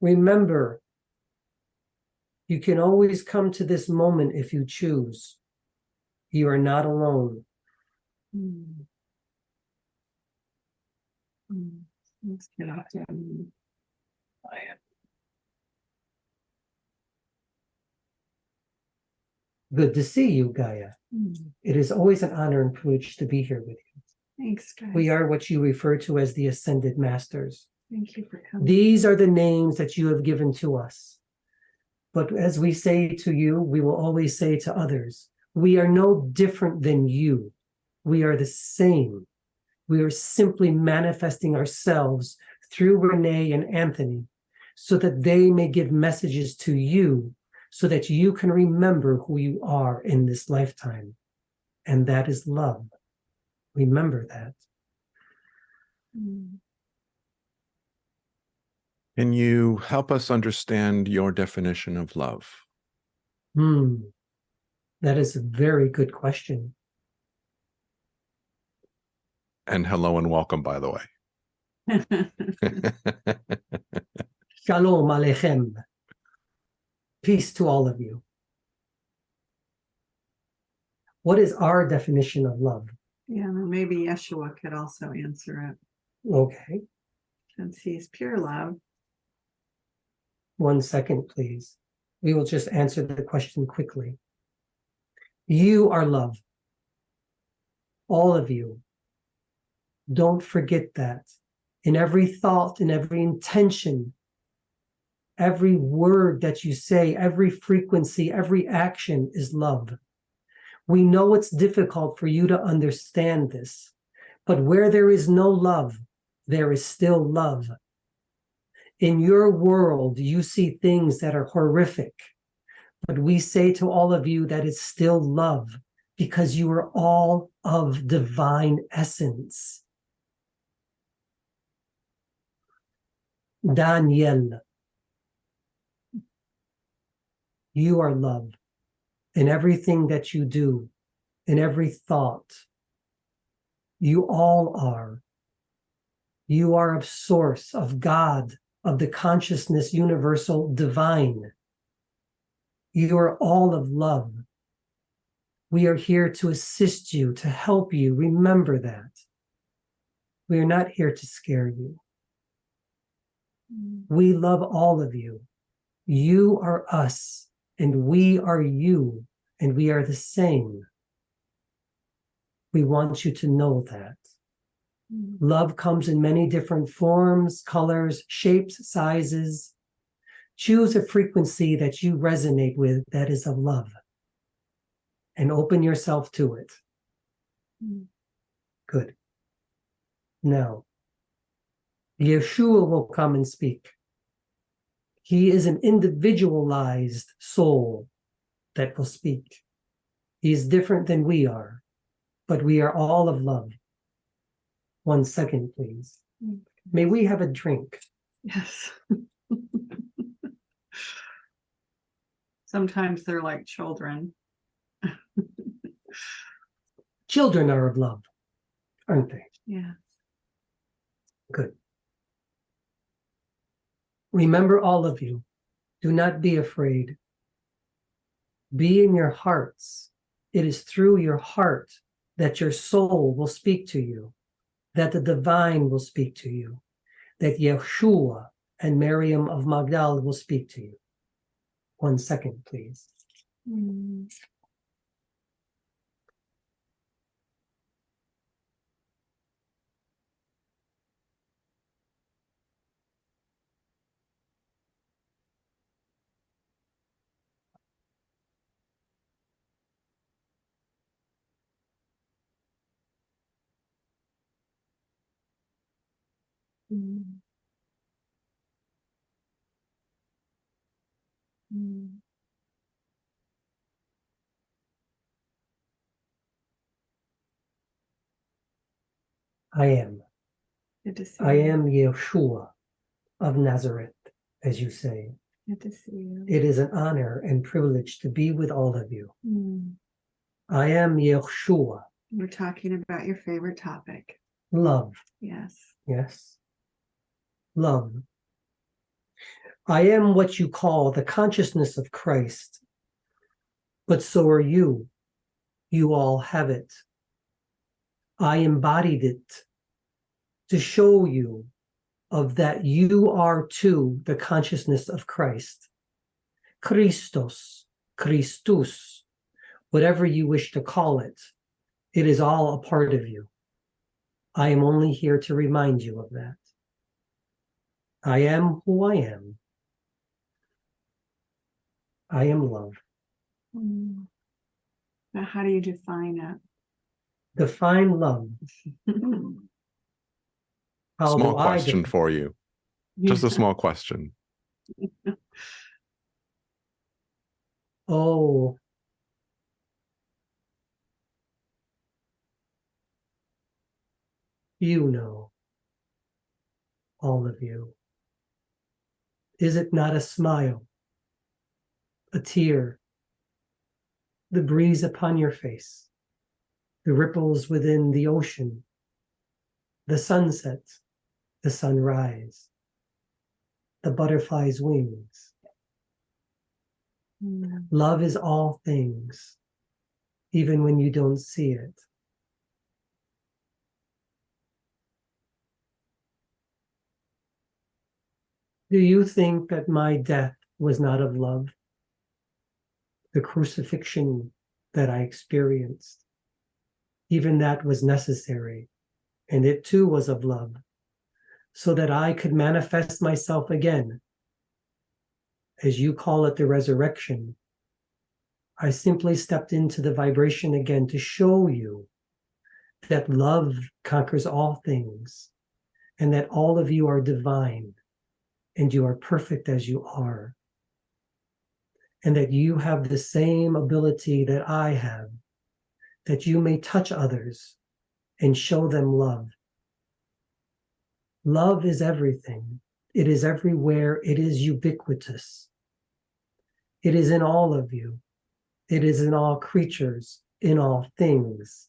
Speaker 3: Remember, you can always come to this moment if you choose. You are not alone.
Speaker 2: Let's get off there.
Speaker 3: Good to see you, Gaia. It is always an honor and privilege to be here with you.
Speaker 2: Thanks, guys.
Speaker 3: We are what you refer to as the Ascended Masters.
Speaker 2: Thank you for coming.
Speaker 3: These are the names that you have given to us. But as we say to you, we will always say to others, we are no different than you. We are the same. We are simply manifesting ourselves through Renee and Anthony so that they may give messages to you so that you can remember who you are in this lifetime. And that is love. Remember that.
Speaker 1: Can you help us understand your definition of love?
Speaker 3: That is a very good question.
Speaker 1: And hello and welcome, by the way.
Speaker 3: Shalom Aleichem. Peace to all of you. What is our definition of love?
Speaker 2: Yeah, maybe Yeshua could also answer it.
Speaker 3: Okay.
Speaker 2: Since he's pure love.
Speaker 3: 1 second, please. We will just answer the question quickly. You are love. All of you. Don't forget that. In every thought, in every intention, every word that you say, every frequency, every action is love. We know it's difficult for you to understand this, but where there is no love, there is still love. In your world, you see things that are horrific, but we say to all of you that it's still love because you are all of divine essence. Daniel, you are love in everything that you do, in every thought. You all are. You are of source, of God, of the consciousness universal divine. You are all of love. We are here to assist you, to help you. Remember that. We are not here to scare you. We love all of you. You are us, and we are you, and we are the same. We want you to know that. Love comes in many different forms, colors, shapes, sizes. Choose a frequency that you resonate with that is of love, and open yourself to it. Good. Now, Yeshua will come and speak. He is an individualized soul that will speak. He is different than we are, but we are all of love. 1 second, please. May we have a drink?
Speaker 2: Yes. Sometimes they're like children.
Speaker 3: Children are of love, aren't they?
Speaker 2: Yeah.
Speaker 3: Good. Remember, all of you, do not be afraid. Be in your hearts. It is through your heart that your soul will speak to you. that the divine will speak to you, that Yeshua and Miriam of Magdal will speak to you. 1 second, please.
Speaker 2: Mm. Mm. Mm.
Speaker 3: I am.
Speaker 2: Good to see
Speaker 3: I
Speaker 2: you.
Speaker 3: am Yeshua of Nazareth, as you say.
Speaker 2: Good to see you.
Speaker 3: It is an honor and privilege to be with all of you.
Speaker 2: Mm.
Speaker 3: I am Yeshua.
Speaker 2: We're talking about your favorite topic.
Speaker 3: Love.
Speaker 2: Yes.
Speaker 3: Yes. Love. I am what you call the consciousness of Christ, but so are you. You all have it. I embodied it to show you of that you are too the consciousness of Christ. Christos, Christus, whatever you wish to call it, it is all a part of you. I am only here to remind you of that. I am who I am. I am love.
Speaker 2: Mm. Now, how do you define
Speaker 3: Define love.
Speaker 2: it?
Speaker 3: How
Speaker 1: Small
Speaker 3: do I
Speaker 1: question for you. Just a small question.
Speaker 3: Oh, you know, all of you. Is it not a smile, a tear, the breeze upon your face, the ripples within the ocean, the sunset, the sunrise, the butterfly's wings?
Speaker 2: Mm.
Speaker 3: Love is all things, even when you don't see it. Do you think that my death was not of love? The crucifixion that I experienced, even that was necessary, and it too was of love, so that I could manifest myself again. As you call it, the resurrection. I simply stepped into the vibration again to show you that love conquers all things, and that all of you are divine, and you are perfect as you are, and that you have the same ability that I have, that you may touch others and show them love. Love is everything. It is everywhere. It is ubiquitous. It is in all of you. It is in all creatures, in all things.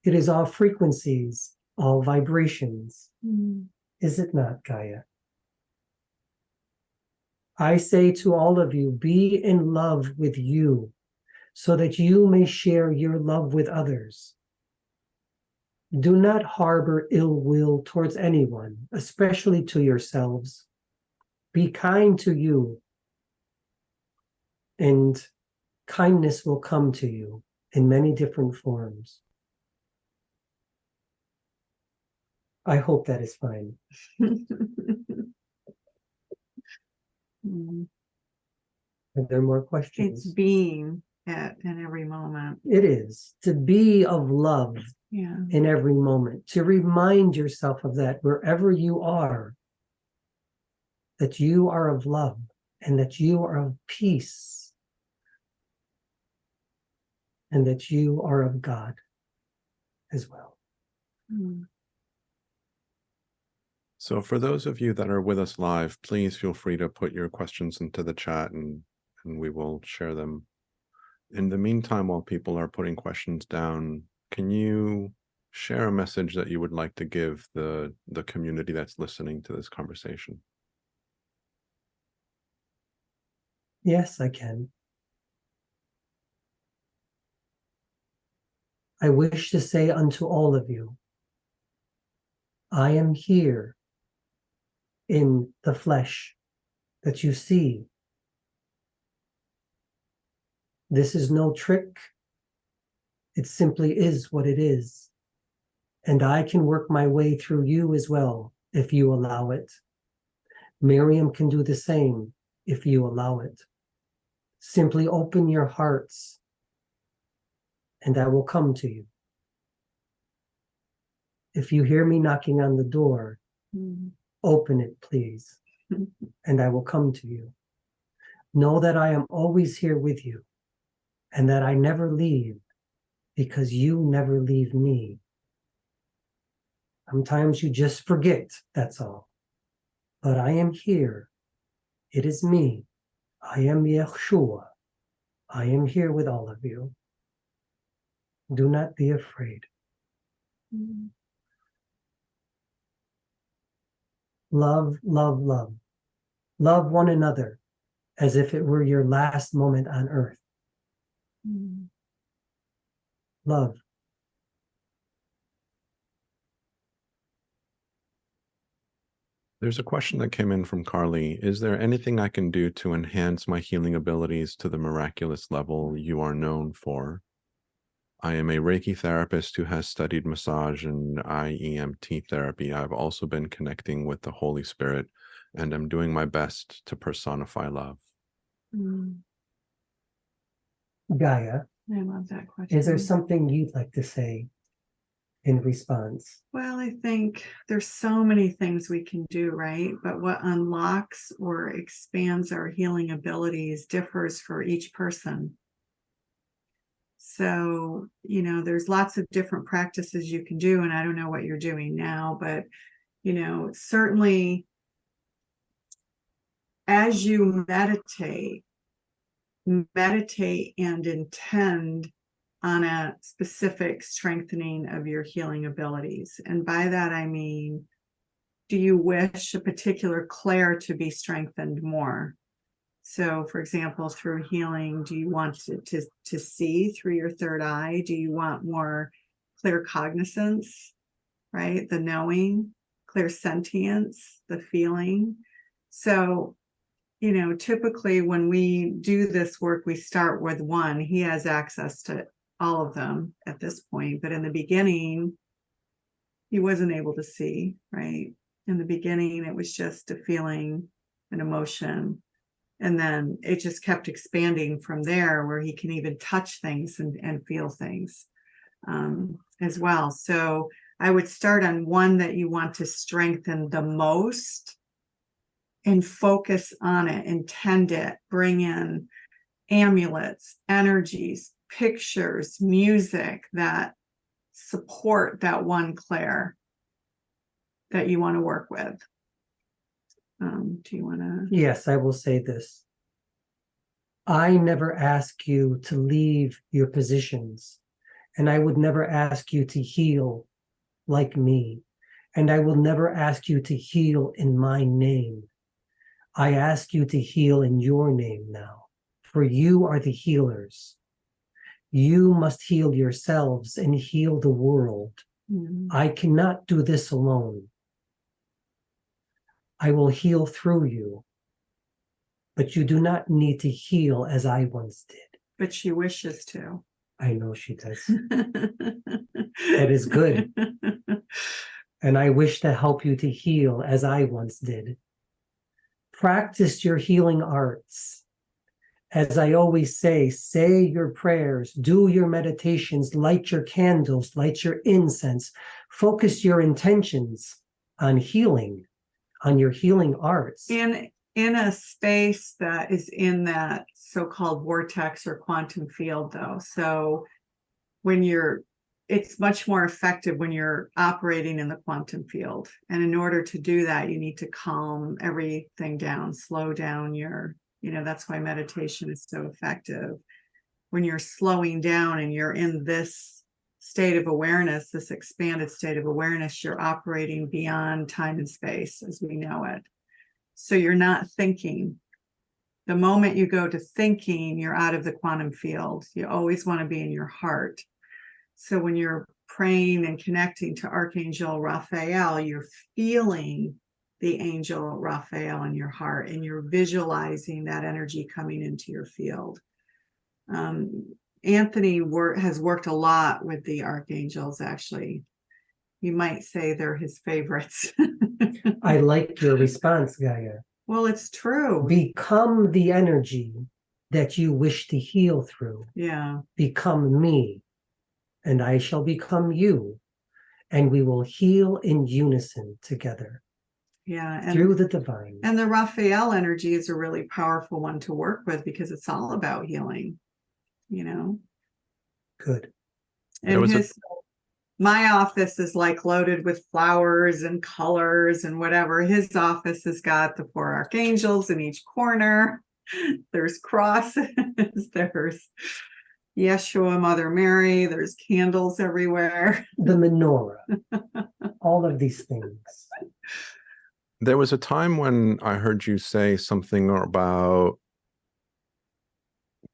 Speaker 3: It is all frequencies, all vibrations.
Speaker 2: Mm.
Speaker 3: Is it not, Gaia? I say to all of you, be in love with you, so that you may share your love with others. Do not harbor ill will towards anyone, especially to yourselves. Be kind to you, and kindness will come to you in many different forms. I hope that is fine.
Speaker 2: Mm.
Speaker 3: Are there more
Speaker 2: It's
Speaker 3: questions?
Speaker 2: being in every moment.
Speaker 3: It is to be of love
Speaker 2: Yeah.
Speaker 3: in every moment, to remind yourself of that wherever you are, that you are of love and that you are of peace and that you are of God as well.
Speaker 2: Mm.
Speaker 1: So for those of you that are with us live, please feel free to put your questions into the chat and we will share them. In the meantime, while people are putting questions down, can you share a message that you would like to give the community that's listening to this conversation?
Speaker 3: Yes, I can. I wish to say unto all of you I am here in the flesh that you see. This is no trick. It simply is what it is. And I can work my way through you as well, if you allow it. Miriam can do the same, if you allow it. Simply open your hearts, and I will come to you. If you hear me knocking on the door, open it, please, and I will come to you. Know that I am always here with you, and that I never leave, because you never leave me. Sometimes you just forget, that's all. But I am here. It is me. I am Yeshua. I am here with all of you. Do not be afraid. Love, love, love. Love one another as if it were your last moment on earth. Love.
Speaker 1: There's a question that came in from Carly. Is there anything I can do to enhance my healing abilities to the miraculous level you are known for? I am a Reiki therapist who has studied massage and IEMT therapy. I've also been connecting with the Holy Spirit, and I'm doing my best to personify love.
Speaker 3: Gaia,
Speaker 2: I love that question.
Speaker 3: is there something you'd like to say in response?
Speaker 2: Well, I think there's so many things we can do, right? But what unlocks or expands our healing abilities differs for each person. So, there's lots of different practices you can do, and I don't know what you're doing now, but, certainly as you meditate and intend on a specific strengthening of your healing abilities. And by that, I mean, do you wish a particular clair to be strengthened more? So, for example, through healing, do you want to see through your third eye? Do you want more clear cognizance, right? The knowing, clear sentience, the feeling. So, typically when we do this work, we start with one. He has access to all of them at this point. But in the beginning, he wasn't able to see, right? In the beginning, it was just a feeling, an emotion. And then it just kept expanding from there, where he can even touch things and feel things as well. So I would start on one that you want to strengthen the most and focus on it, intend it, bring in amulets, energies, pictures, music that support that one clair that you want to work with. Do you want to?
Speaker 3: Yes, I will say this. I never ask you to leave your positions, and I would never ask you to heal like me, and I will never ask you to heal in my name. I ask you to heal in your name now, for you are the healers. You must heal yourselves and heal the world. I cannot do this alone. I will heal through you, but you do not need to heal as I once did.
Speaker 2: But she wishes to.
Speaker 3: I know she does. That is good. And I wish to help you to heal as I once did. Practice your healing arts. As I always say your prayers, do your meditations, light your candles, light your incense, focus your intentions on healing, on your healing arts.
Speaker 2: In a space that is in that so-called vortex or quantum field, though. So it's much more effective when you're operating in the quantum field. And in order to do that, you need to calm everything down, slow down that's why meditation is so effective. When you're slowing down and you're in this state of awareness, this expanded state of awareness, you're operating beyond time and space as we know it. So you're not thinking. The moment you go to thinking, you're out of the quantum field. You always want to be in your heart. So when you're praying and connecting to Archangel Raphael, you're feeling the angel Raphael in your heart, and you're visualizing that energy coming into your field. Anthony has worked a lot with the archangels, actually. You might say they're his favorites.
Speaker 3: I like your response, Gaia.
Speaker 2: Well, it's true.
Speaker 3: Become the energy that you wish to heal through.
Speaker 2: Yeah.
Speaker 3: Become me, and I shall become you, and we will heal in unison together.
Speaker 2: Yeah. And
Speaker 3: through the divine.
Speaker 2: And the Raphael energy is a really powerful one to work with because it's all about healing, you know.
Speaker 3: Good.
Speaker 2: And my office is like loaded with flowers and colors and whatever. His office has got the 4 archangels in each corner. There's crosses. There's Yeshua, Mother Mary. There's candles everywhere.
Speaker 3: The menorah. All of these things.
Speaker 1: There was a time when I heard you say something about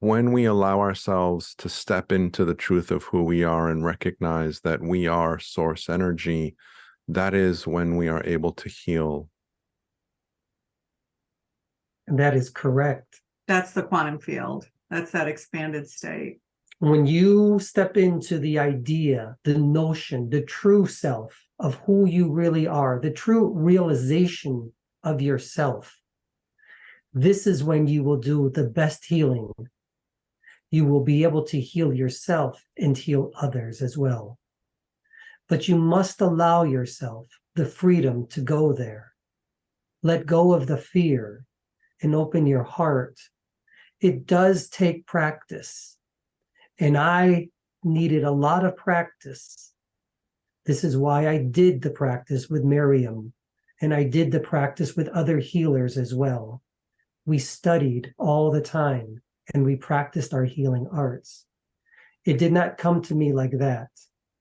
Speaker 1: when we allow ourselves to step into the truth of who we are and recognize that we are source energy, that is when we are able to heal.
Speaker 3: And that is correct.
Speaker 2: That's the quantum field. That's that expanded state.
Speaker 3: When you step into the idea, the notion, the true self of who you really are, the true realization of yourself, this is when you will do the best healing. You will be able to heal yourself and heal others as well. But you must allow yourself the freedom to go there. Let go of the fear and open your heart. It does take practice. And I needed a lot of practice. This is why I did the practice with Miriam, and I did the practice with other healers as well. We studied all the time, and we practiced our healing arts. It did not come to me like that.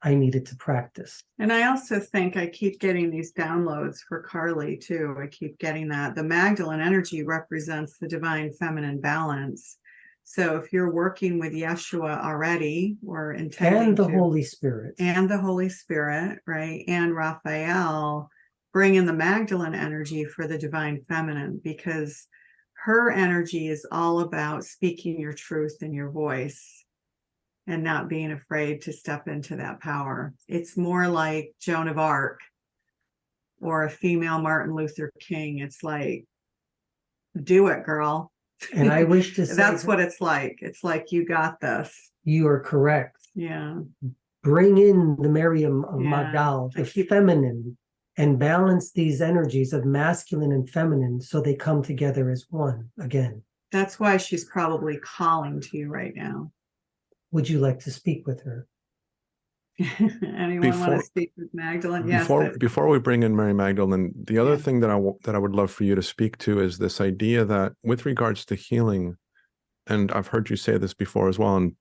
Speaker 3: I needed to practice.
Speaker 2: And I also think I keep getting these downloads for Carly too. I keep getting that. The Magdalene energy represents the divine feminine balance. So if you're working with Yeshua already or intending
Speaker 3: and the
Speaker 2: to,
Speaker 3: Holy Spirit.
Speaker 2: And the Holy Spirit, right? And Raphael, bring in the Magdalene energy for the divine feminine, because her energy is all about speaking your truth in your voice and not being afraid to step into that power. It's more like Joan of Arc or a female Martin Luther King. It's like, do it, girl.
Speaker 3: And I wish to say
Speaker 2: that's what it's like. It's like, you got this.
Speaker 3: You are correct.
Speaker 2: Yeah.
Speaker 3: Bring in the Miriam of Magdal, the feminine, and balance these energies of masculine and feminine so they come together as one again.
Speaker 2: That's why she's probably calling to you right now.
Speaker 3: Would you like to speak with her?
Speaker 2: Anyone want to speak with Magdalene? Yes.
Speaker 1: Before we bring in Mary Magdalene, the other thing that I would love for you to speak to is this idea that with regards to healing, and I've heard you say this before as well, and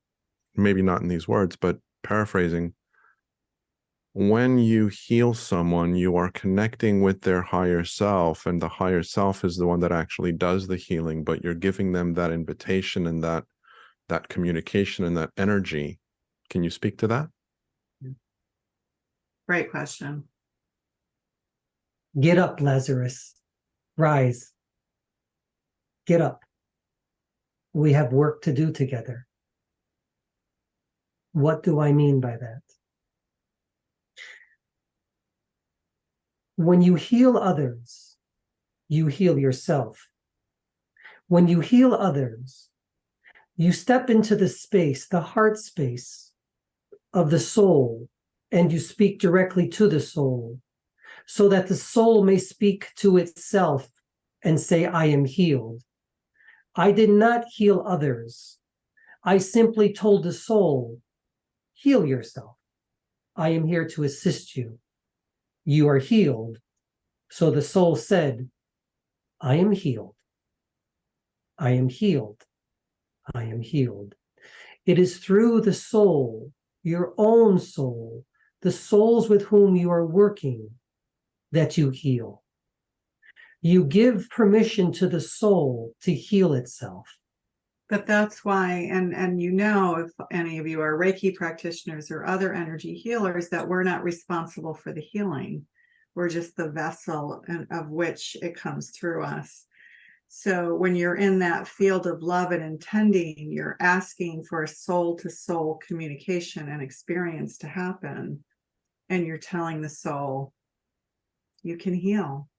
Speaker 1: maybe not in these words, but paraphrasing, when you heal someone, you are connecting with their higher self, and the higher self is the one that actually does the healing, but you're giving them that invitation and that communication and that energy. Can you speak to that?
Speaker 2: Great question.
Speaker 3: Get up, Lazarus. Rise. Get up. We have work to do together. What do I mean by that? When you heal others, you heal yourself. When you heal others, you step into the space, the heart space of the soul, and you speak directly to the soul so that the soul may speak to itself and say, I am healed. I did not heal others. I simply told the soul, heal yourself. I am here to assist you. You are healed. So the soul said, I am healed. I am healed. I am healed. It is through the soul, your own soul, the souls with whom you are working, that you heal. You give permission to the soul to heal itself.
Speaker 2: But that's why, and you know, if any of you are Reiki practitioners or other energy healers, that we're not responsible for the healing. We're just the vessel of which it comes through us. So when you're in that field of love and intending, you're asking for a soul-to-soul communication and experience to happen. And you're telling the soul, you can heal.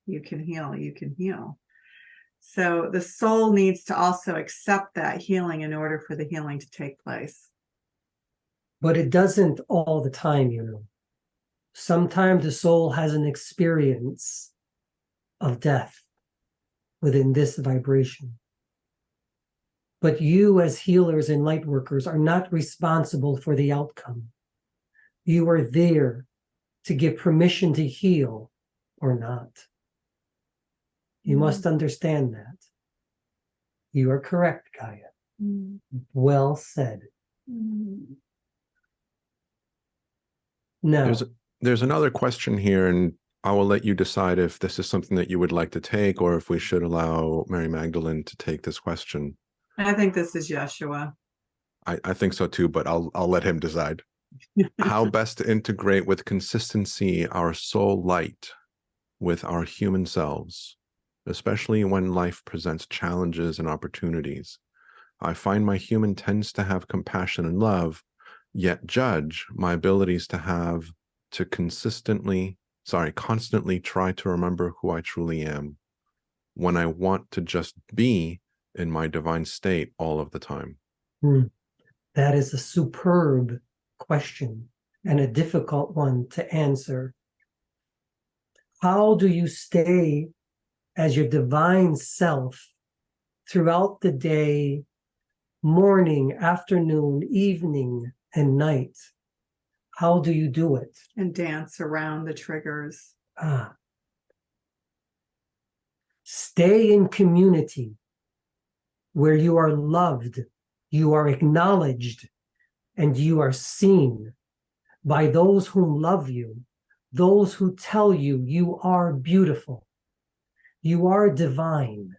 Speaker 2: You can heal. You can heal. So the soul needs to also accept that healing in order for the healing to take place.
Speaker 3: But it doesn't all the time, you know. Sometimes the soul has an experience of death within this vibration. But you, as healers and light workers, are not responsible for the outcome. You are there to give permission to heal or not. You must understand that. You are correct, Gaia. Well said. Now,
Speaker 1: there's another question here, and I will let you decide if this is something that you would like to take or if we should allow Mary Magdalene to take this question.
Speaker 2: I think this is Yeshua.
Speaker 1: I think so too, but I'll let him decide. How best to integrate with consistency our soul light with our human selves, especially when life presents challenges and opportunities. I find my human tends to have compassion and love, yet judge my abilities to constantly try to remember who I truly am when I want to just be in my divine state all of the time.
Speaker 3: That is a superb question and a difficult one to answer. How do you stay as your divine self throughout the day, morning, afternoon, evening, and night? How do you do it?
Speaker 2: And dance around the triggers.
Speaker 3: Stay in community where you are loved, you are acknowledged, and you are seen by those who love you, those who tell you you are beautiful, you are divine,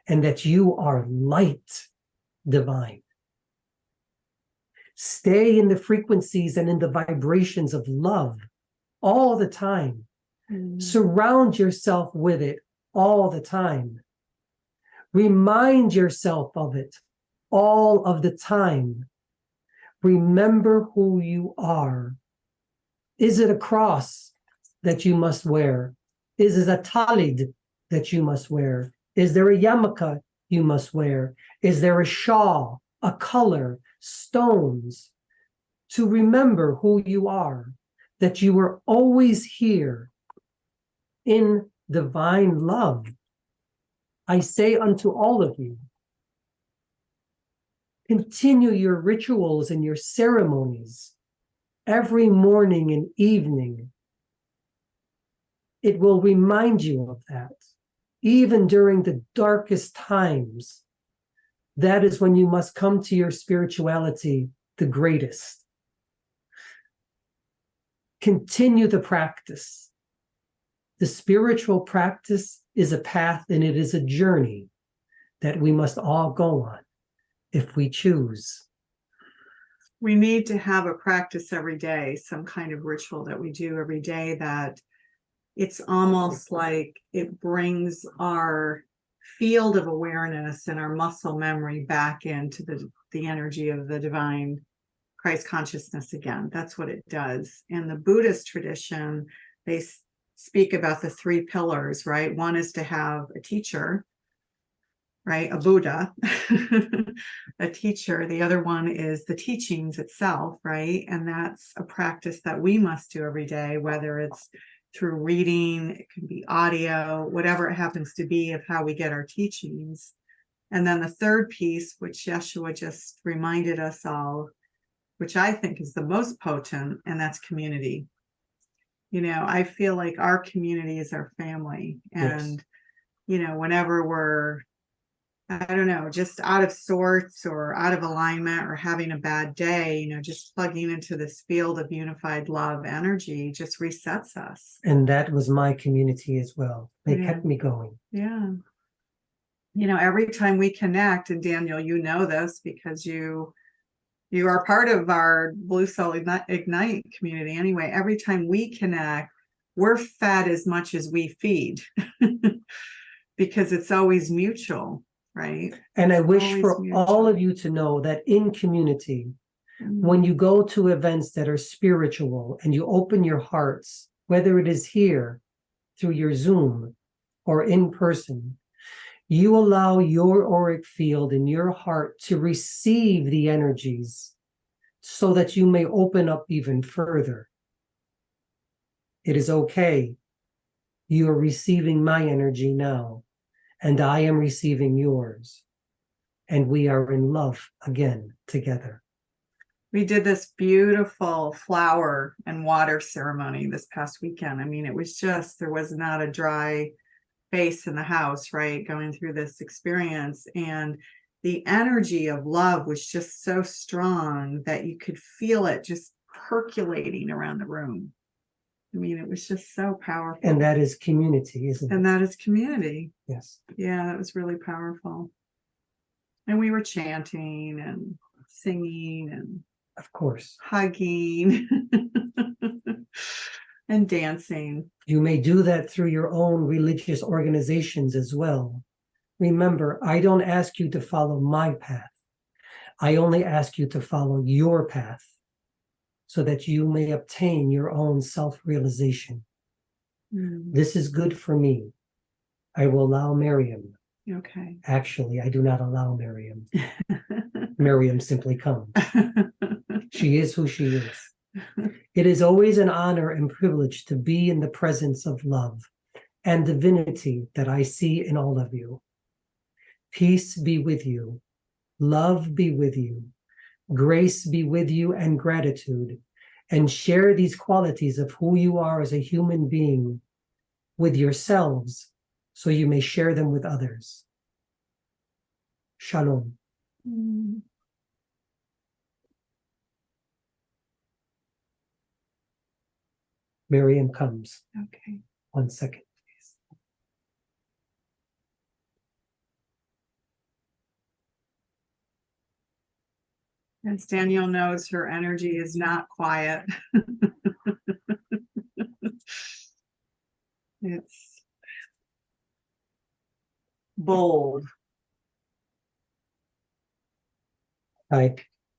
Speaker 3: and that you are light divine. Stay in the frequencies and in the vibrations of love all the time. Surround yourself with it all the time. Remind yourself of it all of the time. Remember who you are. Is it a cross that you must wear? Is it a talid that you must wear? Is there a yarmulke you must wear? Is there a shawl, a color, stones? To remember who you are, that you are always here in divine love. I say unto all of you, continue your rituals and your ceremonies every morning and evening. It will remind you of that. Even during the darkest times, that is when you must come to your spirituality the greatest. Continue the practice. The spiritual practice is a path and it is a journey that we must all go on if we choose.
Speaker 2: We need to have a practice every day, some kind of ritual that we do every day, that it's almost like it brings our field of awareness and our muscle memory back into the energy of the divine Christ consciousness again. That's what it does. In the Buddhist tradition, they speak about the three pillars, right? One is to have a teacher, right? A Buddha, a teacher. The other one is the teachings itself, right? And that's a practice that we must do every day, whether it's through reading, it can be audio, whatever it happens to be of how we get our teachings. And then the third piece, which Yeshua just reminded us all, which I think is the most potent, and that's community. You know, I feel like our community is our family. And,
Speaker 3: Yes.
Speaker 2: you know, whenever we're, I don't know, just out of sorts or out of alignment or having a bad day, you know, just plugging into this field of unified love energy just resets us.
Speaker 3: And that was my community as well. They
Speaker 2: Yeah.
Speaker 3: kept me going.
Speaker 2: Yeah. every time we connect, and Daniel, you know this because you are part of our Blue Soul Ignite community anyway. Every time we connect, we're fed as much as we feed because it's always mutual, right?
Speaker 3: And I
Speaker 2: It's
Speaker 3: wish
Speaker 2: always
Speaker 3: for
Speaker 2: mutual.
Speaker 3: all of you to know that in community, when you go to events that are spiritual and you open your hearts, whether it is here through your Zoom or in person, you allow your auric field in your heart to receive the energies so that you may open up even further. It is okay. You are receiving my energy now, and I am receiving yours. And we are in love again together.
Speaker 2: We did this beautiful flower and water ceremony this past weekend. I mean, it was just, there was not a dry face in the house, right? Going through this experience. And the energy of love was just so strong that you could feel it just percolating around the room. I mean, it was just so powerful.
Speaker 3: And that is community, isn't it?
Speaker 2: And that is community.
Speaker 3: Yes.
Speaker 2: Yeah, that was really powerful. And we were chanting and singing and
Speaker 3: of course,
Speaker 2: hugging and dancing.
Speaker 3: You may do that through your own religious organizations as well. Remember, I don't ask you to follow my path. I only ask you to follow your path so that you may obtain your own self-realization. This is good for me. I will allow Miriam.
Speaker 2: Okay.
Speaker 3: Actually, I do not allow Miriam. Miriam simply comes. She is who she is. It is always an honor and privilege to be in the presence of love and divinity that I see in all of you. Peace be with you. Love be with you. Grace be with you and gratitude. And share these qualities of who you are as a human being with yourselves so you may share them with others. Shalom. Miriam comes.
Speaker 2: Okay.
Speaker 3: 1 second, please.
Speaker 2: As Danielle knows, her energy is not quiet. It's bold.
Speaker 3: Hi,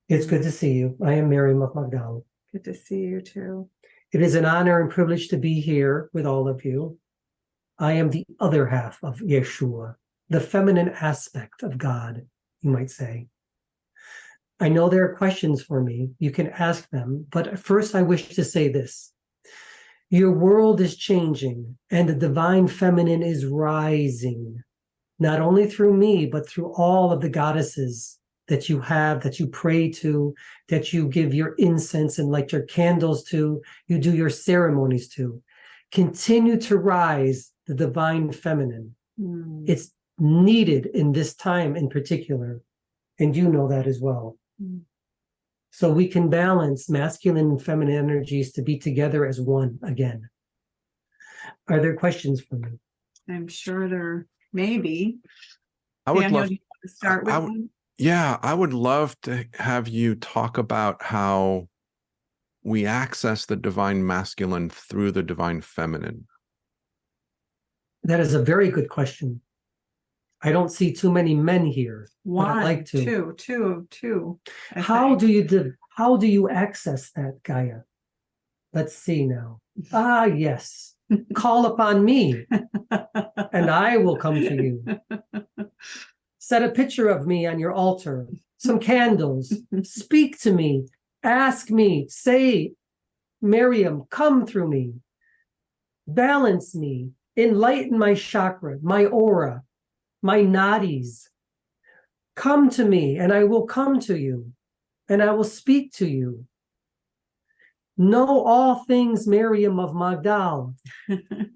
Speaker 3: it's good to see you. I am Miriam of Magdalene.
Speaker 2: Good to see you too.
Speaker 3: It is an honor and privilege to be here with all of you. I am the other half of Yeshua, the feminine aspect of God, you might say. I know there are questions for me. You can ask them, but first I wish to say this. Your world is changing and the divine feminine is rising, not only through me, but through all of the goddesses that you have, that you pray to, that you give your incense and light your candles to, you do your ceremonies to. Continue to rise the divine feminine. It's needed in this time in particular, and you know that as well. So we can balance masculine and feminine energies to be together as one again. Are there questions for me?
Speaker 2: I'm sure there may be.
Speaker 1: I would
Speaker 2: Daniel,
Speaker 1: love
Speaker 2: do you want to start with one?
Speaker 1: Yeah, I would love to have you talk about how we access the divine masculine through the divine feminine.
Speaker 3: That is a very good question. I don't see too many men here.
Speaker 2: One,
Speaker 3: but I'd like to.
Speaker 2: two.
Speaker 3: How do you access that, Gaia? Let's see now. Ah, yes. Call upon me, and I will come to you. Set a picture of me on your altar, some candles. Speak to me. Ask me. Say, Miriam, come through me. Balance me. Enlighten my chakra, my aura, my nadis. Come to me, and I will come to you, and I will speak to you. Know all things, Miriam of Magdal,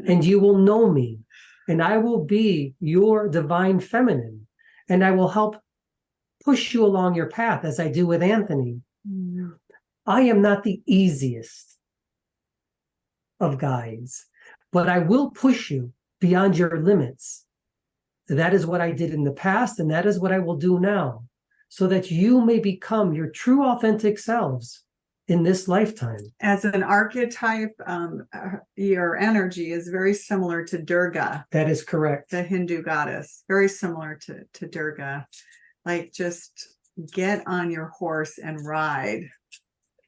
Speaker 3: and you will know me, and I will be your divine feminine, and I will help push you along your path as I do with Anthony. I am not the easiest of guides, but I will push you beyond your limits. That is what I did in the past, and that is what I will do now, so that you may become your true authentic selves in this lifetime.
Speaker 2: As an archetype, your energy is very similar to Durga,
Speaker 3: That is correct.
Speaker 2: the Hindu goddess, very similar to Durga. Like, just get on your horse and ride.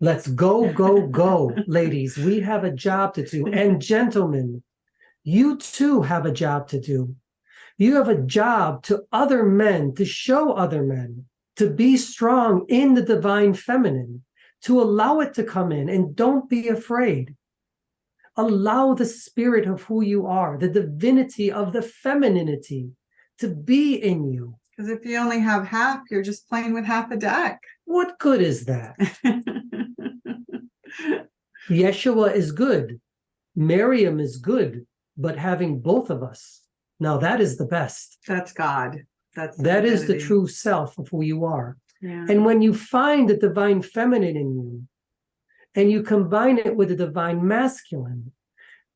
Speaker 3: Let's go, go, go, ladies. We have a job to do. And gentlemen, you too have a job to do. You have a job to other men, to show other men, to be strong in the divine feminine, to allow it to come in, and don't be afraid. Allow the spirit of who you are, the divinity of the femininity to be in you.
Speaker 2: Because if you only have half, you're just playing with half a deck.
Speaker 3: What good is that? Yeshua is good. Miriam is good, but having both of us, now that is the best.
Speaker 2: That's God.
Speaker 3: That is the true self of who you are.
Speaker 2: Yeah.
Speaker 3: And when you find the divine feminine in you, and you combine it with the divine masculine,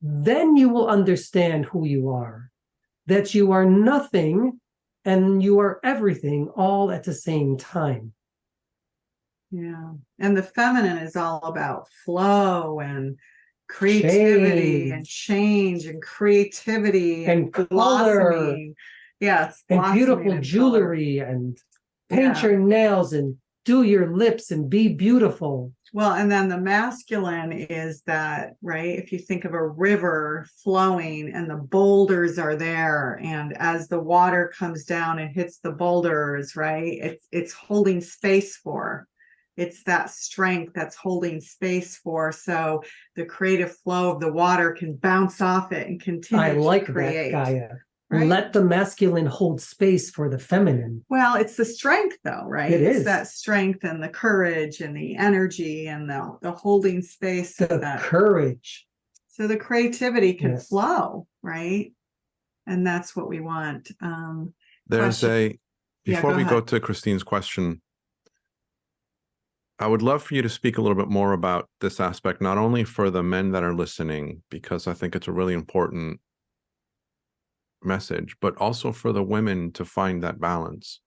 Speaker 3: then you will understand who you are, that you are nothing and you are everything all at the same time.
Speaker 2: Yeah. And the feminine is all about flow and creativity and change and creativity
Speaker 3: and color.
Speaker 2: Blossoming. Yes.
Speaker 3: And beautiful
Speaker 2: and
Speaker 3: jewelry
Speaker 2: color.
Speaker 3: and paint your nails and do your lips and be beautiful.
Speaker 2: Well, and then the masculine is that, right? If you think of a river flowing and the boulders are there, and as the water comes down and hits the boulders, right? It's holding space for. It's that strength that's holding space for. So the creative flow of the water can bounce off it and continue to create.
Speaker 3: That, Gaia.
Speaker 2: Right?
Speaker 3: Let the masculine hold space for the feminine.
Speaker 2: Well, it's the strength, though, right?
Speaker 3: It's
Speaker 2: that strength and the courage and the energy and the holding space.
Speaker 3: The courage.
Speaker 2: So the creativity can flow, right? And that's what we want.
Speaker 1: Before we go to Christine's question, I would love for you to speak a little bit more about this aspect, not only for the men that are listening, because I think it's a really important message, but also for the women to find that balance.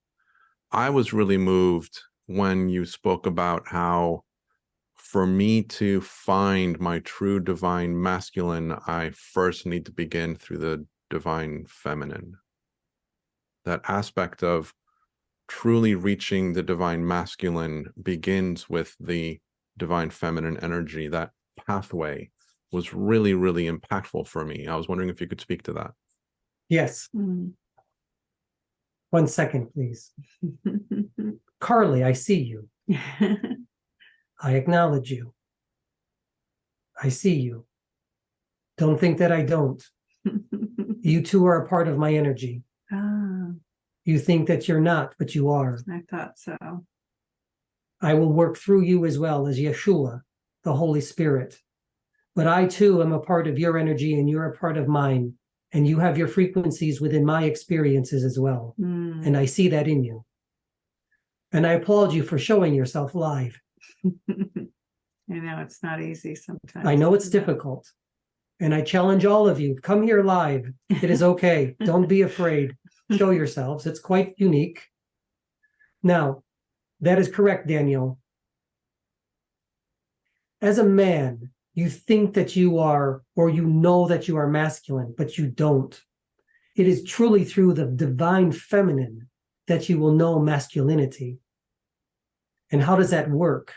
Speaker 1: I was really moved when you spoke about how, for me to find my true divine masculine, I first need to begin through the divine feminine. That aspect of truly reaching the divine masculine begins with the divine feminine energy. That pathway was really, really impactful for me. I was wondering if you could speak to that.
Speaker 3: Yes. 1 second, please. Carly, I see you. I acknowledge you. I see you. Don't think that I don't. You too are a part of my energy. You think that you're not, but you are.
Speaker 2: I thought so.
Speaker 3: I will work through you as well as Yeshua, the Holy Spirit. But I too am a part of your energy, and you're a part of mine. And you have your frequencies within my experiences as well. And I see that in you. And I applaud you for showing yourself live.
Speaker 2: I know it's not easy sometimes.
Speaker 3: I know it's difficult. And I challenge all of you, come here live. It is okay. Don't be afraid. Show yourselves. It's quite unique. Now, that is correct, Daniel. As a man, you think that you are, or you know that you are masculine, but you don't. It is truly through the divine feminine that you will know masculinity. And how does that work?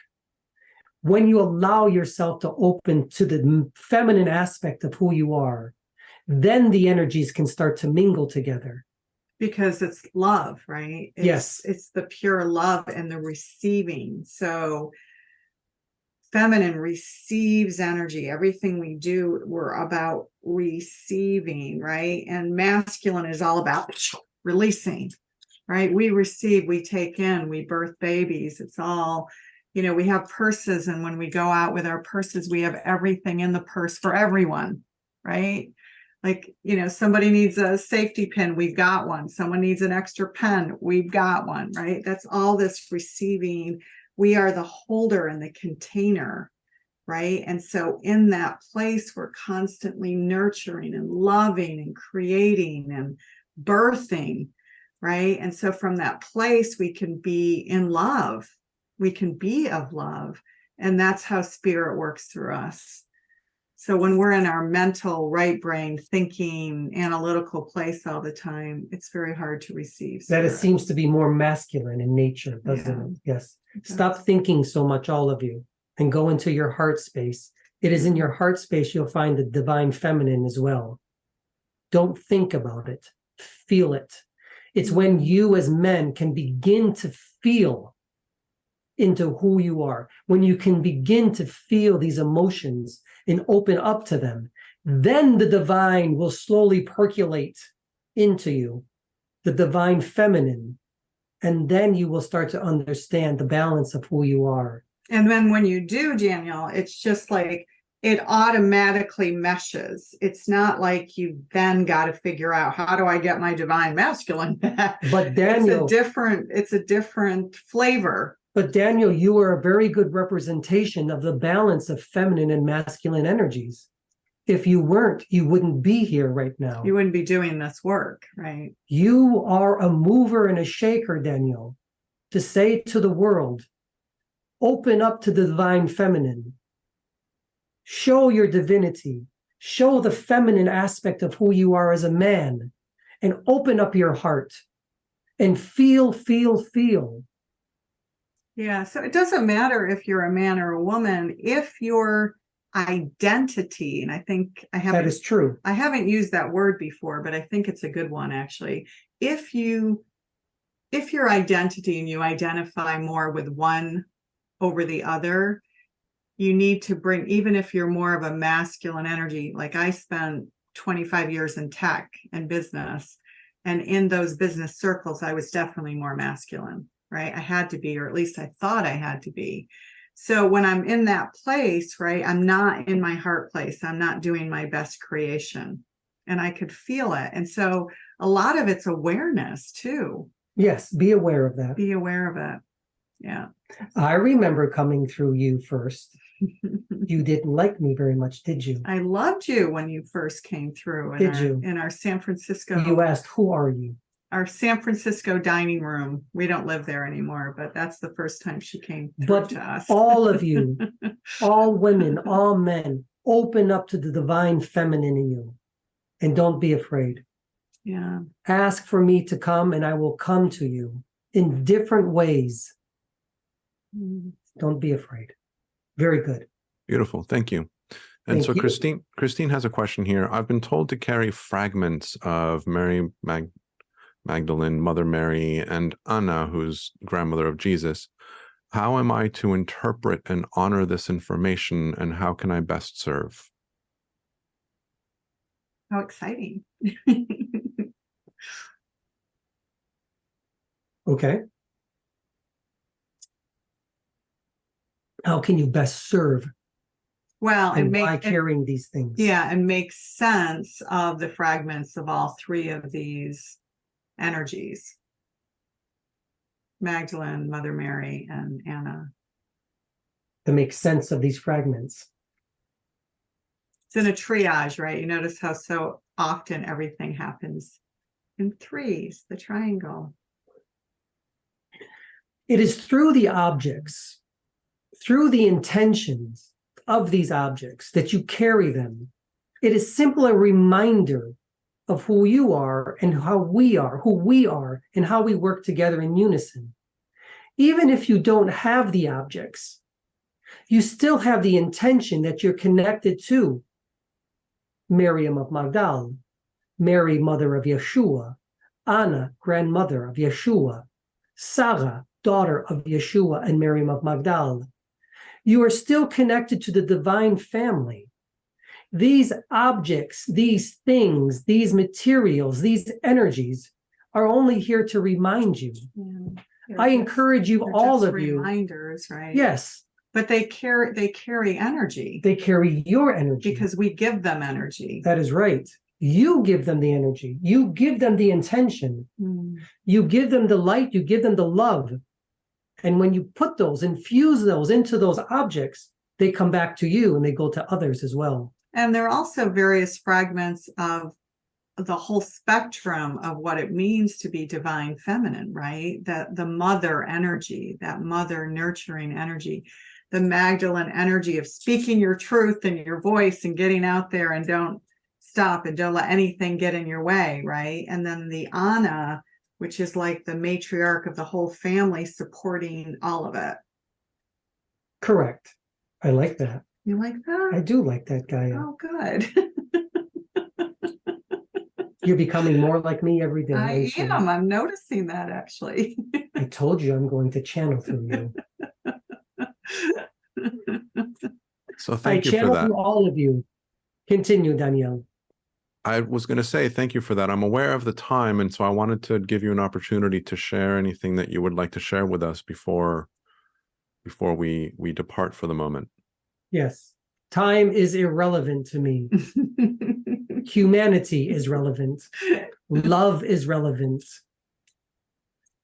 Speaker 3: When you allow yourself to open to the feminine aspect of who you are, then the energies can start to mingle together.
Speaker 2: Because it's love, right?
Speaker 3: Yes.
Speaker 2: It's the pure love and the receiving. So feminine receives energy. Everything we do, we're about receiving, right? And masculine is all about releasing, right? We receive, we take in, we birth babies. It's all, we have purses. And when we go out with our purses, we have everything in the purse for everyone, right? Like, somebody needs a safety pin, we've got one. Someone needs an extra pen, we've got one, right? That's all this receiving. We are the holder and the container, right? And so in that place, we're constantly nurturing and loving and creating and birthing, right? And so from that place, we can be in love. We can be of love. And that's how spirit works through us. So when we're in our mental right brain thinking analytical place all the time, it's very hard to receive
Speaker 3: That
Speaker 2: spirit.
Speaker 3: it seems to be more masculine in nature, doesn't it? Yes. Stop thinking so much, all of you, and go into your heart space. It is in your heart space you'll find the divine feminine as well. Don't think about it. Feel it. It's when you as men can begin to feel into who you are, when you can begin to feel these emotions and open up to them, then the divine will slowly percolate into you, the divine feminine, and then you will start to understand the balance of who you are.
Speaker 2: And then when you do, Daniel, it's just like it automatically meshes. It's not like you then got to figure out, how do I get my divine masculine back?
Speaker 3: But Daniel,
Speaker 2: it's a different flavor.
Speaker 3: But Daniel, you are a very good representation of the balance of feminine and masculine energies. If you weren't, you wouldn't be here right now.
Speaker 2: You wouldn't be doing this work, right?
Speaker 3: You are a mover and a shaker, Daniel, to say to the world, open up to the divine feminine. Show your divinity. Show the feminine aspect of who you are as a man, and open up your heart and feel.
Speaker 2: Yeah, so it doesn't matter if you're a man or a woman, if your identity, and I think
Speaker 3: that is true.
Speaker 2: I haven't used that word before, but I think it's a good one, actually. If your identity and you identify more with one over the other, you need to bring, even if you're more of a masculine energy, like I spent 25 years in tech and business, and in those business circles, I was definitely more masculine. Right? I had to be, or at least I thought I had to be. So when I'm in that place, right, I'm not in my heart place. I'm not doing my best creation, and I could feel it. And so a lot of it's awareness too.
Speaker 3: Yes. Be aware of that.
Speaker 2: Be aware of it. Yeah.
Speaker 3: I remember coming through you first. You didn't like me very much, did you?
Speaker 2: I loved you when you first came through. In our San Francisco.
Speaker 3: You asked, who are you?
Speaker 2: Our San Francisco dining room. We don't live there anymore, but that's the first time she came through to us.
Speaker 3: All of you, all women, all men, open up to the divine feminine in you, and don't be afraid.
Speaker 2: Yeah. Ask
Speaker 3: for me to come, and I will come to you in different ways. Don't be afraid. Very good.
Speaker 1: Beautiful. Thank you. And so Christine has a question here. I've been told to carry fragments of Mary Magdalene, Mother Mary, and Anna, who's grandmother of Jesus. How am I to interpret and honor this information, and how can I best serve?
Speaker 2: How exciting.
Speaker 3: Okay. How can you best serve?
Speaker 2: Well,
Speaker 3: and by carrying these things.
Speaker 2: Yeah, and make sense of the fragments of all three of these energies. Magdalene, Mother Mary, and Anna.
Speaker 3: To make sense of these fragments.
Speaker 2: It's in a triage, right? You notice how so often everything happens in threes, the triangle.
Speaker 3: It is through the objects, through the intentions of these objects that you carry them. It is simply a reminder of who you are and how we are, who we are, and how we work together in unison. Even if you don't have the objects, you still have the intention that you're connected to Miriam of Magdalene, Mary, mother of Yeshua, Anna, grandmother of Yeshua, Sarah, daughter of Yeshua and Miriam of Magdalene. You are still connected to the divine family. These objects, these things, these materials, these energies are only here to remind you. Yeah. I encourage you, all of you.
Speaker 2: Reminders, right?
Speaker 3: Yes.
Speaker 2: But they carry energy.
Speaker 3: They carry your energy.
Speaker 2: Because we give them energy.
Speaker 3: That is right. You give them the energy. You give them the intention. You give them the light. You give them the love. And when you put those, infuse those into those objects, they come back to you and they go to others as well.
Speaker 2: And there are also various fragments of the whole spectrum of what it means to be divine feminine, right? That the mother energy, that mother nurturing energy, the Magdalene energy of speaking your truth and your voice and getting out there and don't stop and don't let anything get in your way, right? And then the Anna, which is like the matriarch of the whole family supporting all of it.
Speaker 3: Correct. I like that.
Speaker 2: You like that?
Speaker 3: I do like that, Gaia.
Speaker 2: Oh, good.
Speaker 3: You're becoming more like me every day.
Speaker 2: I
Speaker 3: sure.
Speaker 2: am. I'm noticing that, actually.
Speaker 3: I told you I'm going to channel through you.
Speaker 1: So thank you for
Speaker 3: channel
Speaker 1: that.
Speaker 3: through all of you. Continue, Danielle.
Speaker 1: I was going to say thank you for that. I'm aware of the time, and so I wanted to give you an opportunity to share anything that you would like to share with us before we depart for the moment.
Speaker 3: Yes. Time is irrelevant to me. Humanity is relevant. Love is relevant.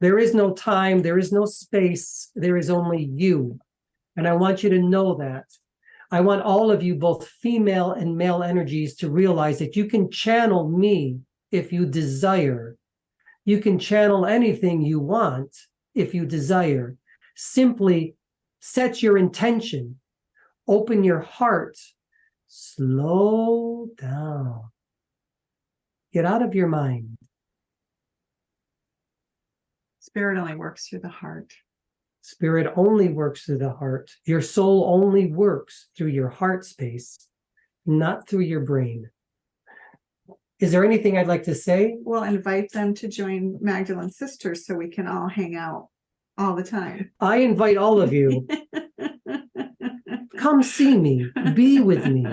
Speaker 3: There is no time. There is no space. There is only you. And I want you to know that. I want all of you, both female and male energies, to realize that you can channel me if you desire. You can channel anything you want if you desire. Simply set your intention. Open your heart. Slow down. Get out of your mind.
Speaker 2: Spirit only works through the heart.
Speaker 3: Spirit only works through the heart. Your soul only works through your heart space, not through your brain. Is there anything I'd like to say?
Speaker 2: We'll invite them to join Magdalene Sisters so we can all hang out all the time.
Speaker 3: I invite all of you. Come see me. Be with me.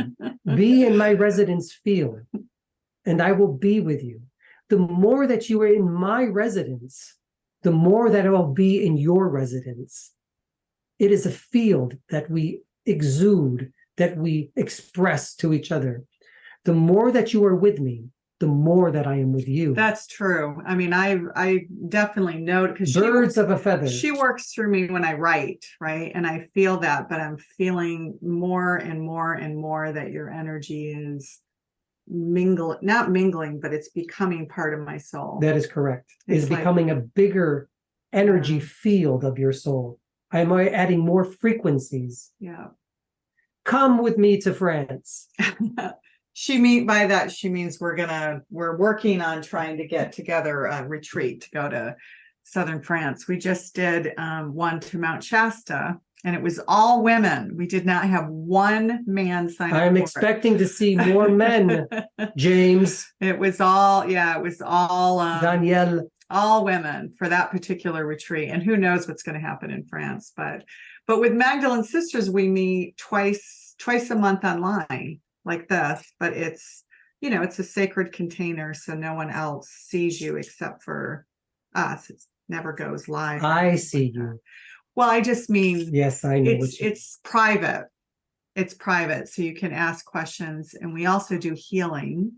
Speaker 3: Be in my residence field, and I will be with you. The more that you are in my residence, the more that I will be in your residence. It is a field that we exude, that we express to each other. The more that you are with me, the more that I am with you.
Speaker 2: That's true. I mean, I definitely know, because
Speaker 3: birds of a feather.
Speaker 2: She works through me when I write, right? And I feel that, but I'm feeling more and more and more that your energy is not mingling, but it's becoming part of my soul.
Speaker 3: That is correct. It's
Speaker 2: It's like-
Speaker 3: becoming a bigger energy
Speaker 2: Yeah.
Speaker 3: field of your soul. I am adding more frequencies.
Speaker 2: Yeah.
Speaker 3: Come with me to France.
Speaker 2: She means we're working on trying to get together a retreat to go to southern France. We just did one to Mount Shasta, and it was all women. We did not have one man sign up.
Speaker 3: I'm
Speaker 2: for
Speaker 3: expecting to see more men, James,
Speaker 2: it was all
Speaker 3: Danielle.
Speaker 2: all women for that particular retreat. And who knows what's going to happen in France. But with Magdalene Sisters, we meet twice a month online like this, but it's a sacred container, so no one else sees you except for us. It never goes live.
Speaker 3: I see you.
Speaker 2: Well, I just mean,
Speaker 3: Yes, I know.
Speaker 2: it's private. It's private, so you can ask questions. And we also do healing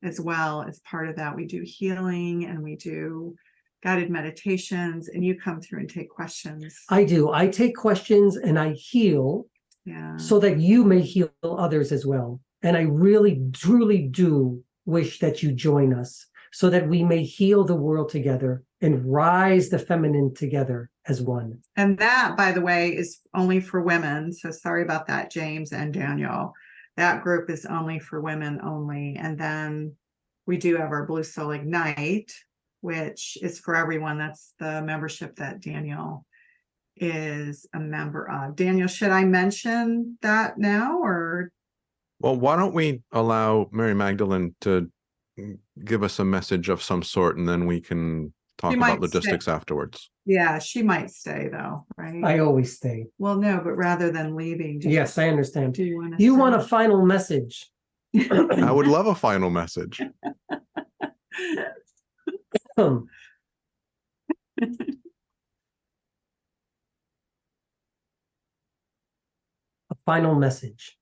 Speaker 2: as well as part of that. We do healing and we do guided meditations, and you come through and take questions.
Speaker 3: I do. I take questions and I heal,
Speaker 2: Yeah.
Speaker 3: so that you may heal others as well. And I really, truly do wish that you join us so that we may heal the world together and rise the feminine together as one.
Speaker 2: And that, by the way, is only for women. So sorry about that, James and Daniel. That group is only for women only. And then we do have our Blue Soul Ignite, which is for everyone. That's the membership that Daniel is a member of. Daniel, should I mention that now, or?
Speaker 1: Well, why don't we allow Mary Magdalene to give us a message of some sort, and then we can talk about logistics afterwards.
Speaker 2: Yeah, she might stay though, right?
Speaker 3: I always stay.
Speaker 2: Well, no, but rather than leaving.
Speaker 3: Yes, I understand.
Speaker 2: Do you want to?
Speaker 3: You want a final message?
Speaker 1: I would love a final message.
Speaker 3: A final message.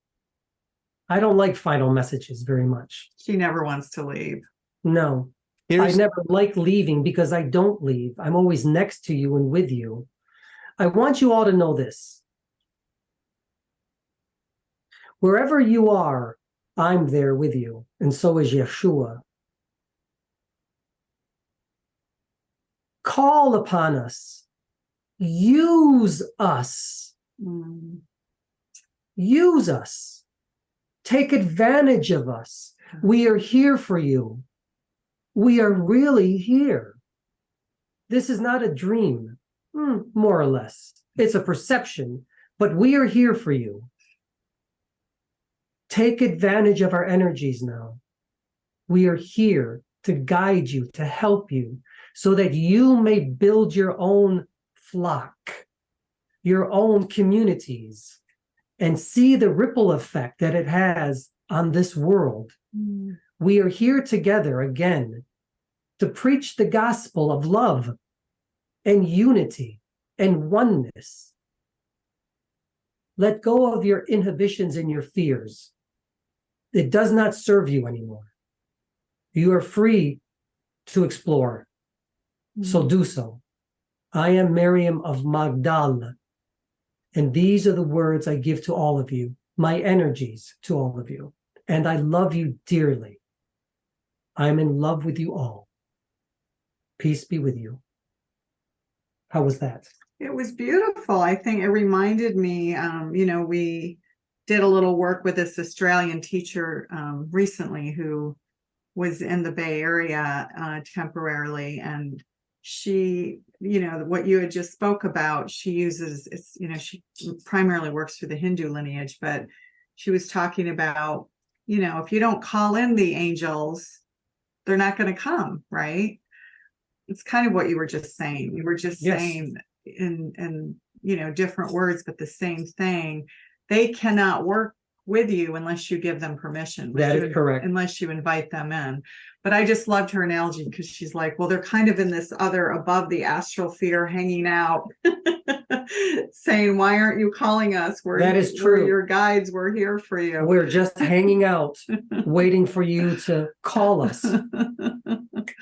Speaker 3: I don't like final messages very much.
Speaker 2: She never wants to leave.
Speaker 3: No, I never like leaving because I don't leave. I'm always next to you and with you. I want you all to know this. Wherever you are, I'm there with you, and so is Yeshua. Call upon us. Use us. Use us. Take advantage of us. We are here for you. We are really here. This is not a dream, more or less. It's a perception, but we are here for you. Take advantage of our energies now. We are here to guide you, to help you, so that you may build your own flock, your own communities, and see the ripple effect that it has on this world. We are here together again to preach the gospel of love and unity and oneness. Let go of your inhibitions and your fears. It does not serve you anymore. You are free to explore. So do so. I am Miriam of Magdalene, and these are the words I give to all of you, my energies to all of you, and I love you dearly. I am in love with you all. Peace be with you. How was that?
Speaker 2: It was beautiful. I think it reminded me, we did a little work with this Australian teacher recently who was in the Bay Area temporarily, and she, what you had just spoke about, she uses, she primarily works through the Hindu lineage, but she was talking about, if you don't call in the angels, they're not going to come, right? It's kind of what you were just saying. You were just saying in different words, but the same thing. They cannot work with you unless you give them permission.
Speaker 3: That is correct.
Speaker 2: Unless you invite them in. But I just loved her analogy, because she's like, well, they're kind of in this other above the astral sphere hanging out, saying, why aren't you calling us?
Speaker 3: That is true.
Speaker 2: We're your guides. We're here for you.
Speaker 3: We're just hanging out, waiting for you to call us.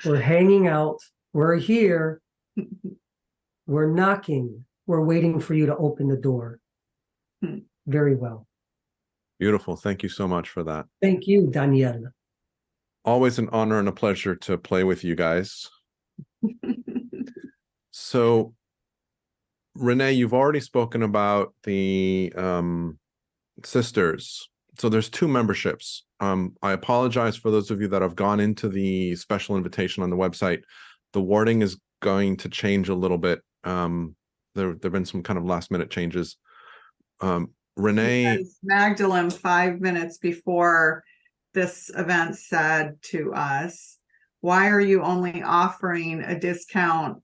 Speaker 3: We're hanging out. We're here. We're knocking. We're waiting for you to open the door. Very well.
Speaker 1: Beautiful. Thank you so much for that.
Speaker 3: Thank you, Danielle.
Speaker 1: Always an honor and a pleasure to play with you guys. So, Renee, you've already spoken about the sisters. So there's 2 memberships. I apologize for those of you that have gone into the special invitation on the website. The wording is going to change a little bit. There have been some kind of last minute changes. Renee,
Speaker 2: because Magdalene 5 minutes before this event said to us, why are you only offering a discount,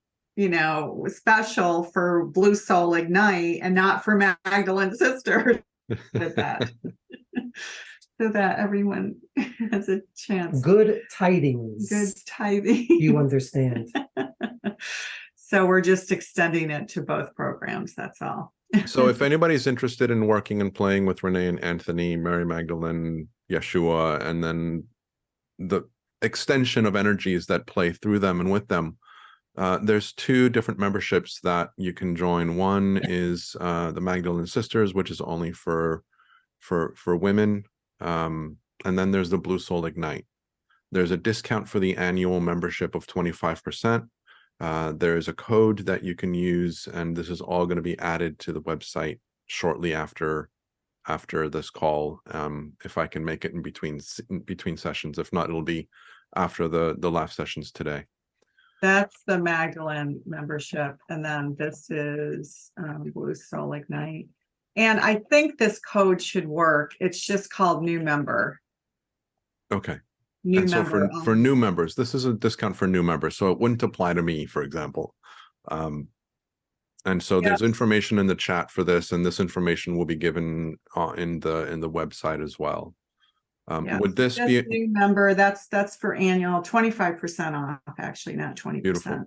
Speaker 2: special for Blue Soul Ignite and not for Magdalene's sister? that so that everyone has a chance.
Speaker 3: Good tidings.
Speaker 2: Good tidings.
Speaker 3: You understand.
Speaker 2: So we're just extending it to both programs. That's all.
Speaker 1: So if anybody's interested in working and playing with Renee and Anthony, Mary Magdalene, Yeshua, and then the extension of energies that play through them and with them, there's 2 different memberships that you can join. One is the Magdalene Sisters, which is only for women, and then there's the Blue Soul Ignite. There's a discount for the annual membership of 25%. There's a code that you can use, and this is all going to be added to the website shortly after this call. If I can make it in between sessions. If not, it'll be after the live sessions today.
Speaker 2: That's the Magdalene membership, and then this is Blue Soul Ignite. And I think this code should work. It's just called new member.
Speaker 1: Okay.
Speaker 2: New
Speaker 1: and
Speaker 2: member.
Speaker 1: So for new members, this is a discount for new members, so it wouldn't apply to me, for example. And so there's information in the chat for this, and this information will be given in the website as well. Would this be a
Speaker 2: new member? That's for annual 25% off, actually, not 20%.
Speaker 1: Beautiful.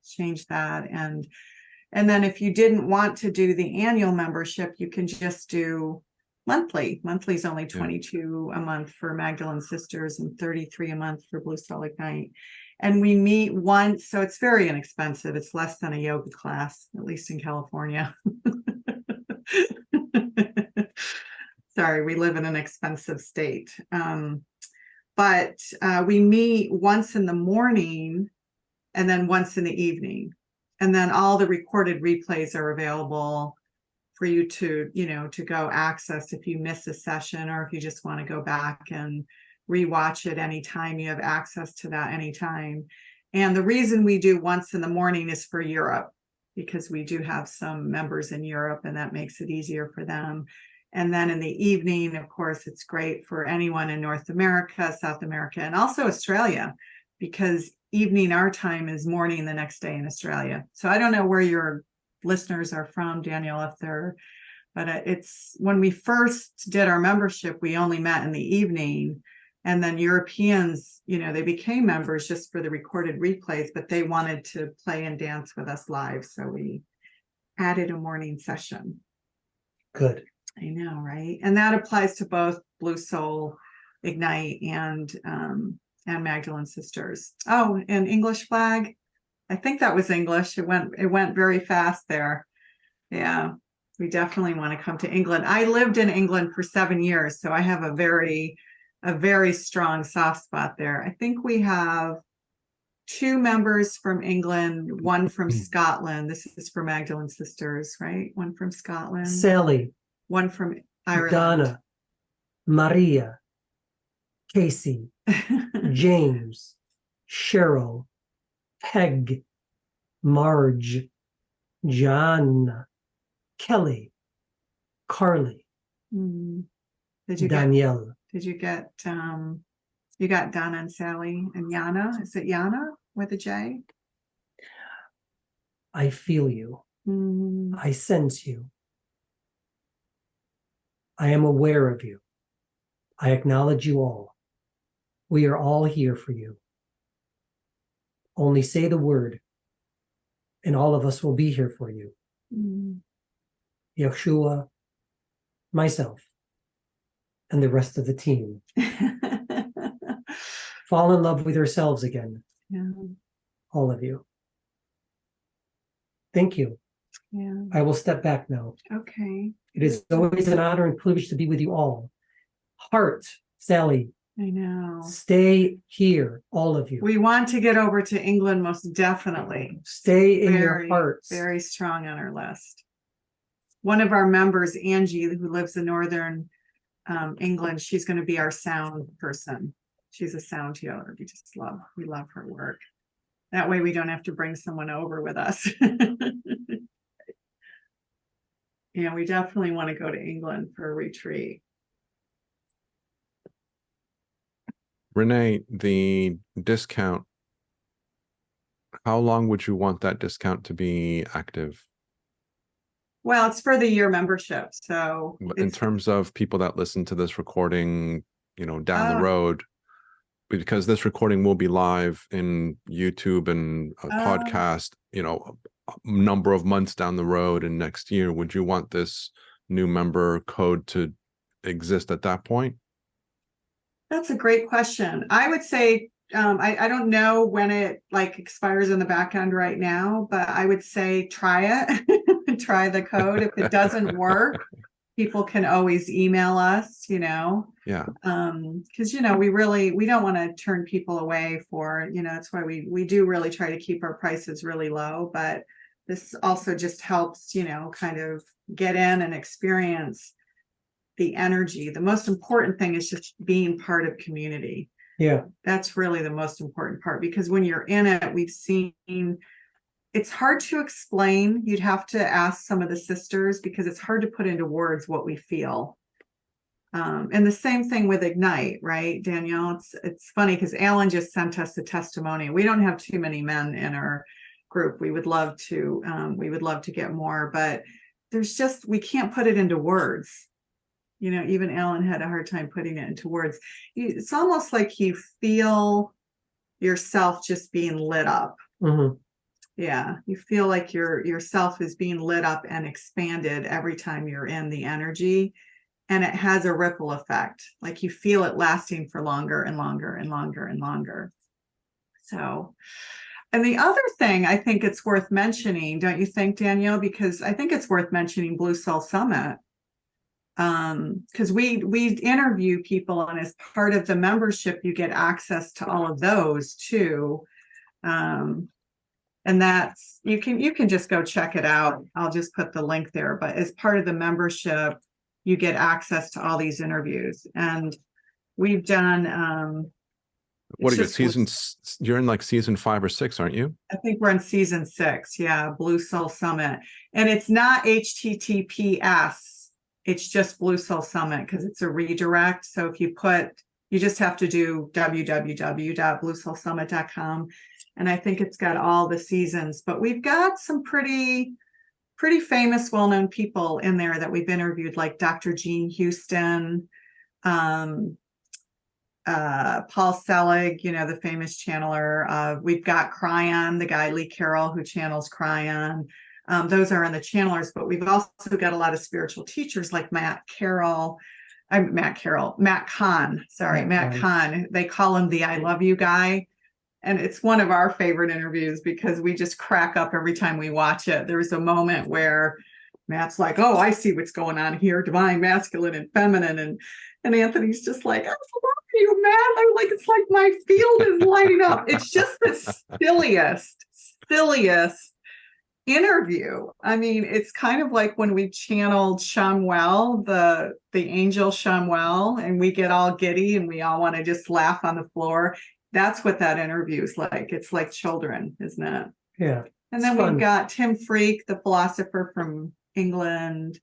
Speaker 2: Change that, and then if you didn't want to do the annual membership, you can just do monthly. Monthly is only $22 a month for Magdalene Sisters and $33 a month for Blue Soul Ignite. And we meet once, so it's very inexpensive. It's less than a yoga class, at least in California. Sorry, we live in an expensive state. But we meet once in the morning and then once in the evening. And then all the recorded replays are available for you to, to go access if you miss a session, or if you just want to go back and rewatch it anytime. You have access to that anytime. And the reason we do once in the morning is for Europe, because we do have some members in Europe, and that makes it easier for them. And then in the evening, of course, it's great for anyone in North America, South America, and also Australia, because evening our time is morning the next day in Australia. So I don't know where your listeners are from, Daniel, but it's when we first did our membership, we only met in the evening. And then Europeans, they became members just for the recorded replays, but they wanted to play and dance with us live. So we added a morning session.
Speaker 3: Good.
Speaker 2: I know, right? And that applies to both Blue Soul Ignite and Magdalene Sisters. Oh, and English Flag. I think that was English. It went very fast there. Yeah, we definitely want to come to England. I lived in England for 7 years, so I have a very strong soft spot there. I think we have 2 members from England, one from Scotland. This is for Magdalene Sisters, right? One from Scotland.
Speaker 3: Sally.
Speaker 2: One from Ireland.
Speaker 3: Donna. Maria. Casey. James. Cheryl. Peg. Marge. John. Kelly. Carly. Danielle.
Speaker 2: Did you get you got Donna and Sally and Yana? Is it Yana with a J?
Speaker 3: I feel you. I sense you. I am aware of you. I acknowledge you all. We are all here for you. Only say the word, and all of us will be here for you. Yeshua, myself, and the rest of the team. Fall in love with yourselves again.
Speaker 2: Yeah.
Speaker 3: All of you. Thank you.
Speaker 2: Yeah.
Speaker 3: I will step back now.
Speaker 2: Okay.
Speaker 3: It is always an honor and privilege to be with you all. Heart, Sally.
Speaker 2: I know.
Speaker 3: Stay here, all of you.
Speaker 2: We want to get over to England, most definitely.
Speaker 3: Stay in your hearts.
Speaker 2: Very strong on our list. One of our members, Angie, who lives in Northern England, she's going to be our sound person. She's a sound healer. We love her work. That way we don't have to bring someone over with us. Yeah, we definitely want to go to England for a retreat.
Speaker 1: Renee, the discount, how long would you want that discount to be active?
Speaker 2: Well, it's for the year membership. So
Speaker 1: in terms of people that listen to this recording, down the road, because this recording will be live in YouTube and a podcast, a number of months down the road and next year, would you want this new member code to exist at that point?
Speaker 2: That's a great question. I would say, I don't know when it expires in the back end right now, but I would say try it, try the code. If it doesn't work, people can always email us, Yeah. Because, we don't want to turn people away for, that's why we do really try to keep our prices really low, but this also just helps, kind of get in and experience the energy. The most important thing is just being part of community.
Speaker 3: Yeah.
Speaker 2: That's really the most important part, because when you're in it, we've seen it's hard to explain. You'd have to ask some of the sisters, because it's hard to put into words what we feel. And the same thing with Ignite, right, Danielle? It's funny because Alan just sent us a testimony. We don't have too many men in our group. We would love to get more, but we can't put it into words. Even Alan had a hard time putting it into words. It's almost like you feel yourself just being lit up.
Speaker 3: Mm-hmm.
Speaker 2: Yeah, you feel like yourself is being lit up and expanded every time you're in the energy, and it has a ripple effect. Like you feel it lasting for longer and longer and longer and longer. So, and the other thing I think it's worth mentioning, don't you think, Danielle? Because I think it's worth mentioning Blue Soul Summit. Because we interview people, and as part of the membership, you get access to all of those too. And that's, you can just go check it out. I'll just put the link there. But as part of the membership, you get access to all these interviews. And we've done,
Speaker 1: What are you,
Speaker 2: just
Speaker 1: you're in like season 5 or 6, aren't you?
Speaker 2: I think we're in season 6. Yeah. Blue Soul Summit. And it's not HTTPS. It's just Blue Soul Summit because it's a redirect. So if you just have to do www.bluesoulsummit.com. And I think it's got all the seasons, but we've got some pretty famous, well-known people in there that we've interviewed, like Dr. Jean Houston, Paul Selig, the famous channeler. We've got Cryon, the guy Lee Carroll who channels Cryon. Those are in the channelers, but we've also got a lot of spiritual teachers like Matt Kahn. They call him the I love you guy. And it's one of our favorite interviews because we just crack up every time we watch it. There was a moment where Matt's like, oh, I see what's going on here, divine, masculine, and feminine. And Anthony's just like, I love you, Matt. I'm like, it's like my field is lighting up. It's just the silliest interview. I mean, it's kind of like when we channeled Shamuel, the angel Shamuel, and we get all giddy and we all want to just laugh on the floor. That's what that interview is like. It's like children, isn't it?
Speaker 3: Yeah.
Speaker 2: And then we've got Tim Freak, the philosopher from England.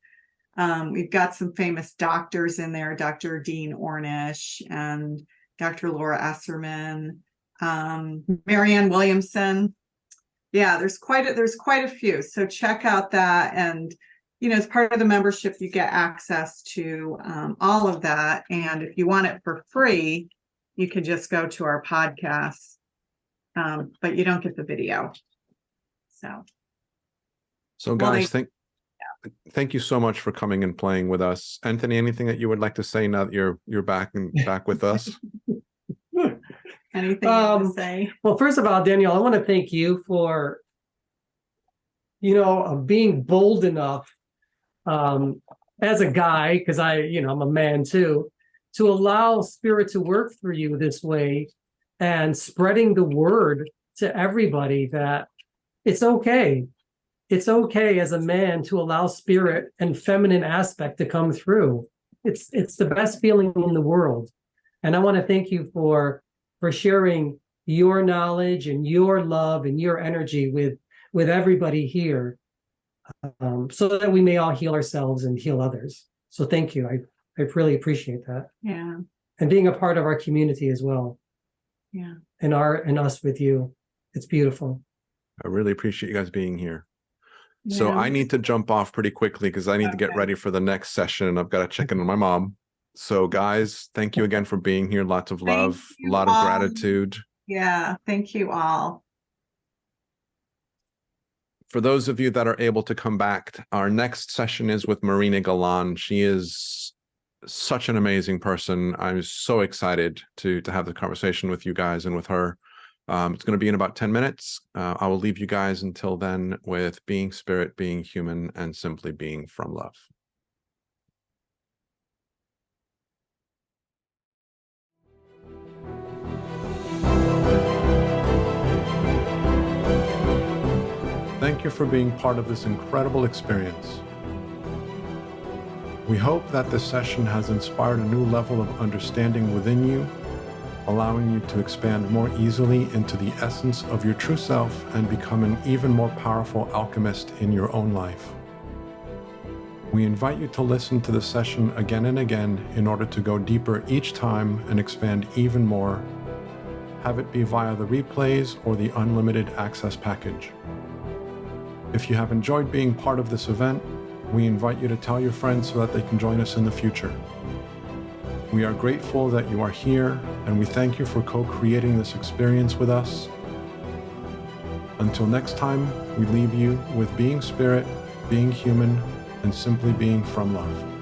Speaker 2: We've got some famous doctors in there, Dr. Dean Ornish and Dr. Laura Esserman, Marianne Williamson. Yeah, there's quite a few. So check out that. And, as part of the membership, you get access to all of that. And if you want it for free, you can just go to our podcast, but you don't get the video. So
Speaker 1: guys, thank you so much for coming and playing with us. Anthony, anything that you would like to say now that you're back with us?
Speaker 2: Anything you want to say?
Speaker 3: Well, first of all, Daniel, I want to thank you for, being bold enough as a guy, because I'm a man too, to allow spirit to work through you this way and spreading the word to everybody that it's okay. It's okay as a man to allow spirit and feminine aspect to come through. It's the best feeling in the world. And I want to thank you for sharing your knowledge and your love and your energy with everybody here, so that we may all heal ourselves and heal others. So thank you. I really appreciate that.
Speaker 2: Yeah.
Speaker 3: And being a part of our community as well.
Speaker 2: Yeah.
Speaker 3: And us with you. It's beautiful.
Speaker 1: I really appreciate you guys being here. Yeah. So I need to jump off pretty quickly because I need to get ready for the next session. I've got to check in on my mom. So guys, thank you again for being here. Lots of love, a lot of gratitude.
Speaker 2: Yeah. Thank you all.
Speaker 1: For those of you that are able to come back, our next session is with Marina Galan. She is such an amazing person. I'm so excited to have the conversation with you guys and with her. It's going to be in about 10 minutes. I will leave you guys until then with being spirit, being human, and simply being from love. Thank you for being part of this incredible experience. We hope that this session has inspired a new level of understanding within you, allowing you to expand more easily into the essence of your true self and become an even more powerful alchemist in your own life. We invite you to listen to the session again and again in order to go deeper each time and expand even more. Have it be via the replays or the unlimited access package. If you have enjoyed being part of this event, we invite you to tell your friends so that they can join us in the future. We are grateful that you are here, and we thank you for co-creating this experience with us. Until next time, we leave you with being spirit, being human, and simply being from love.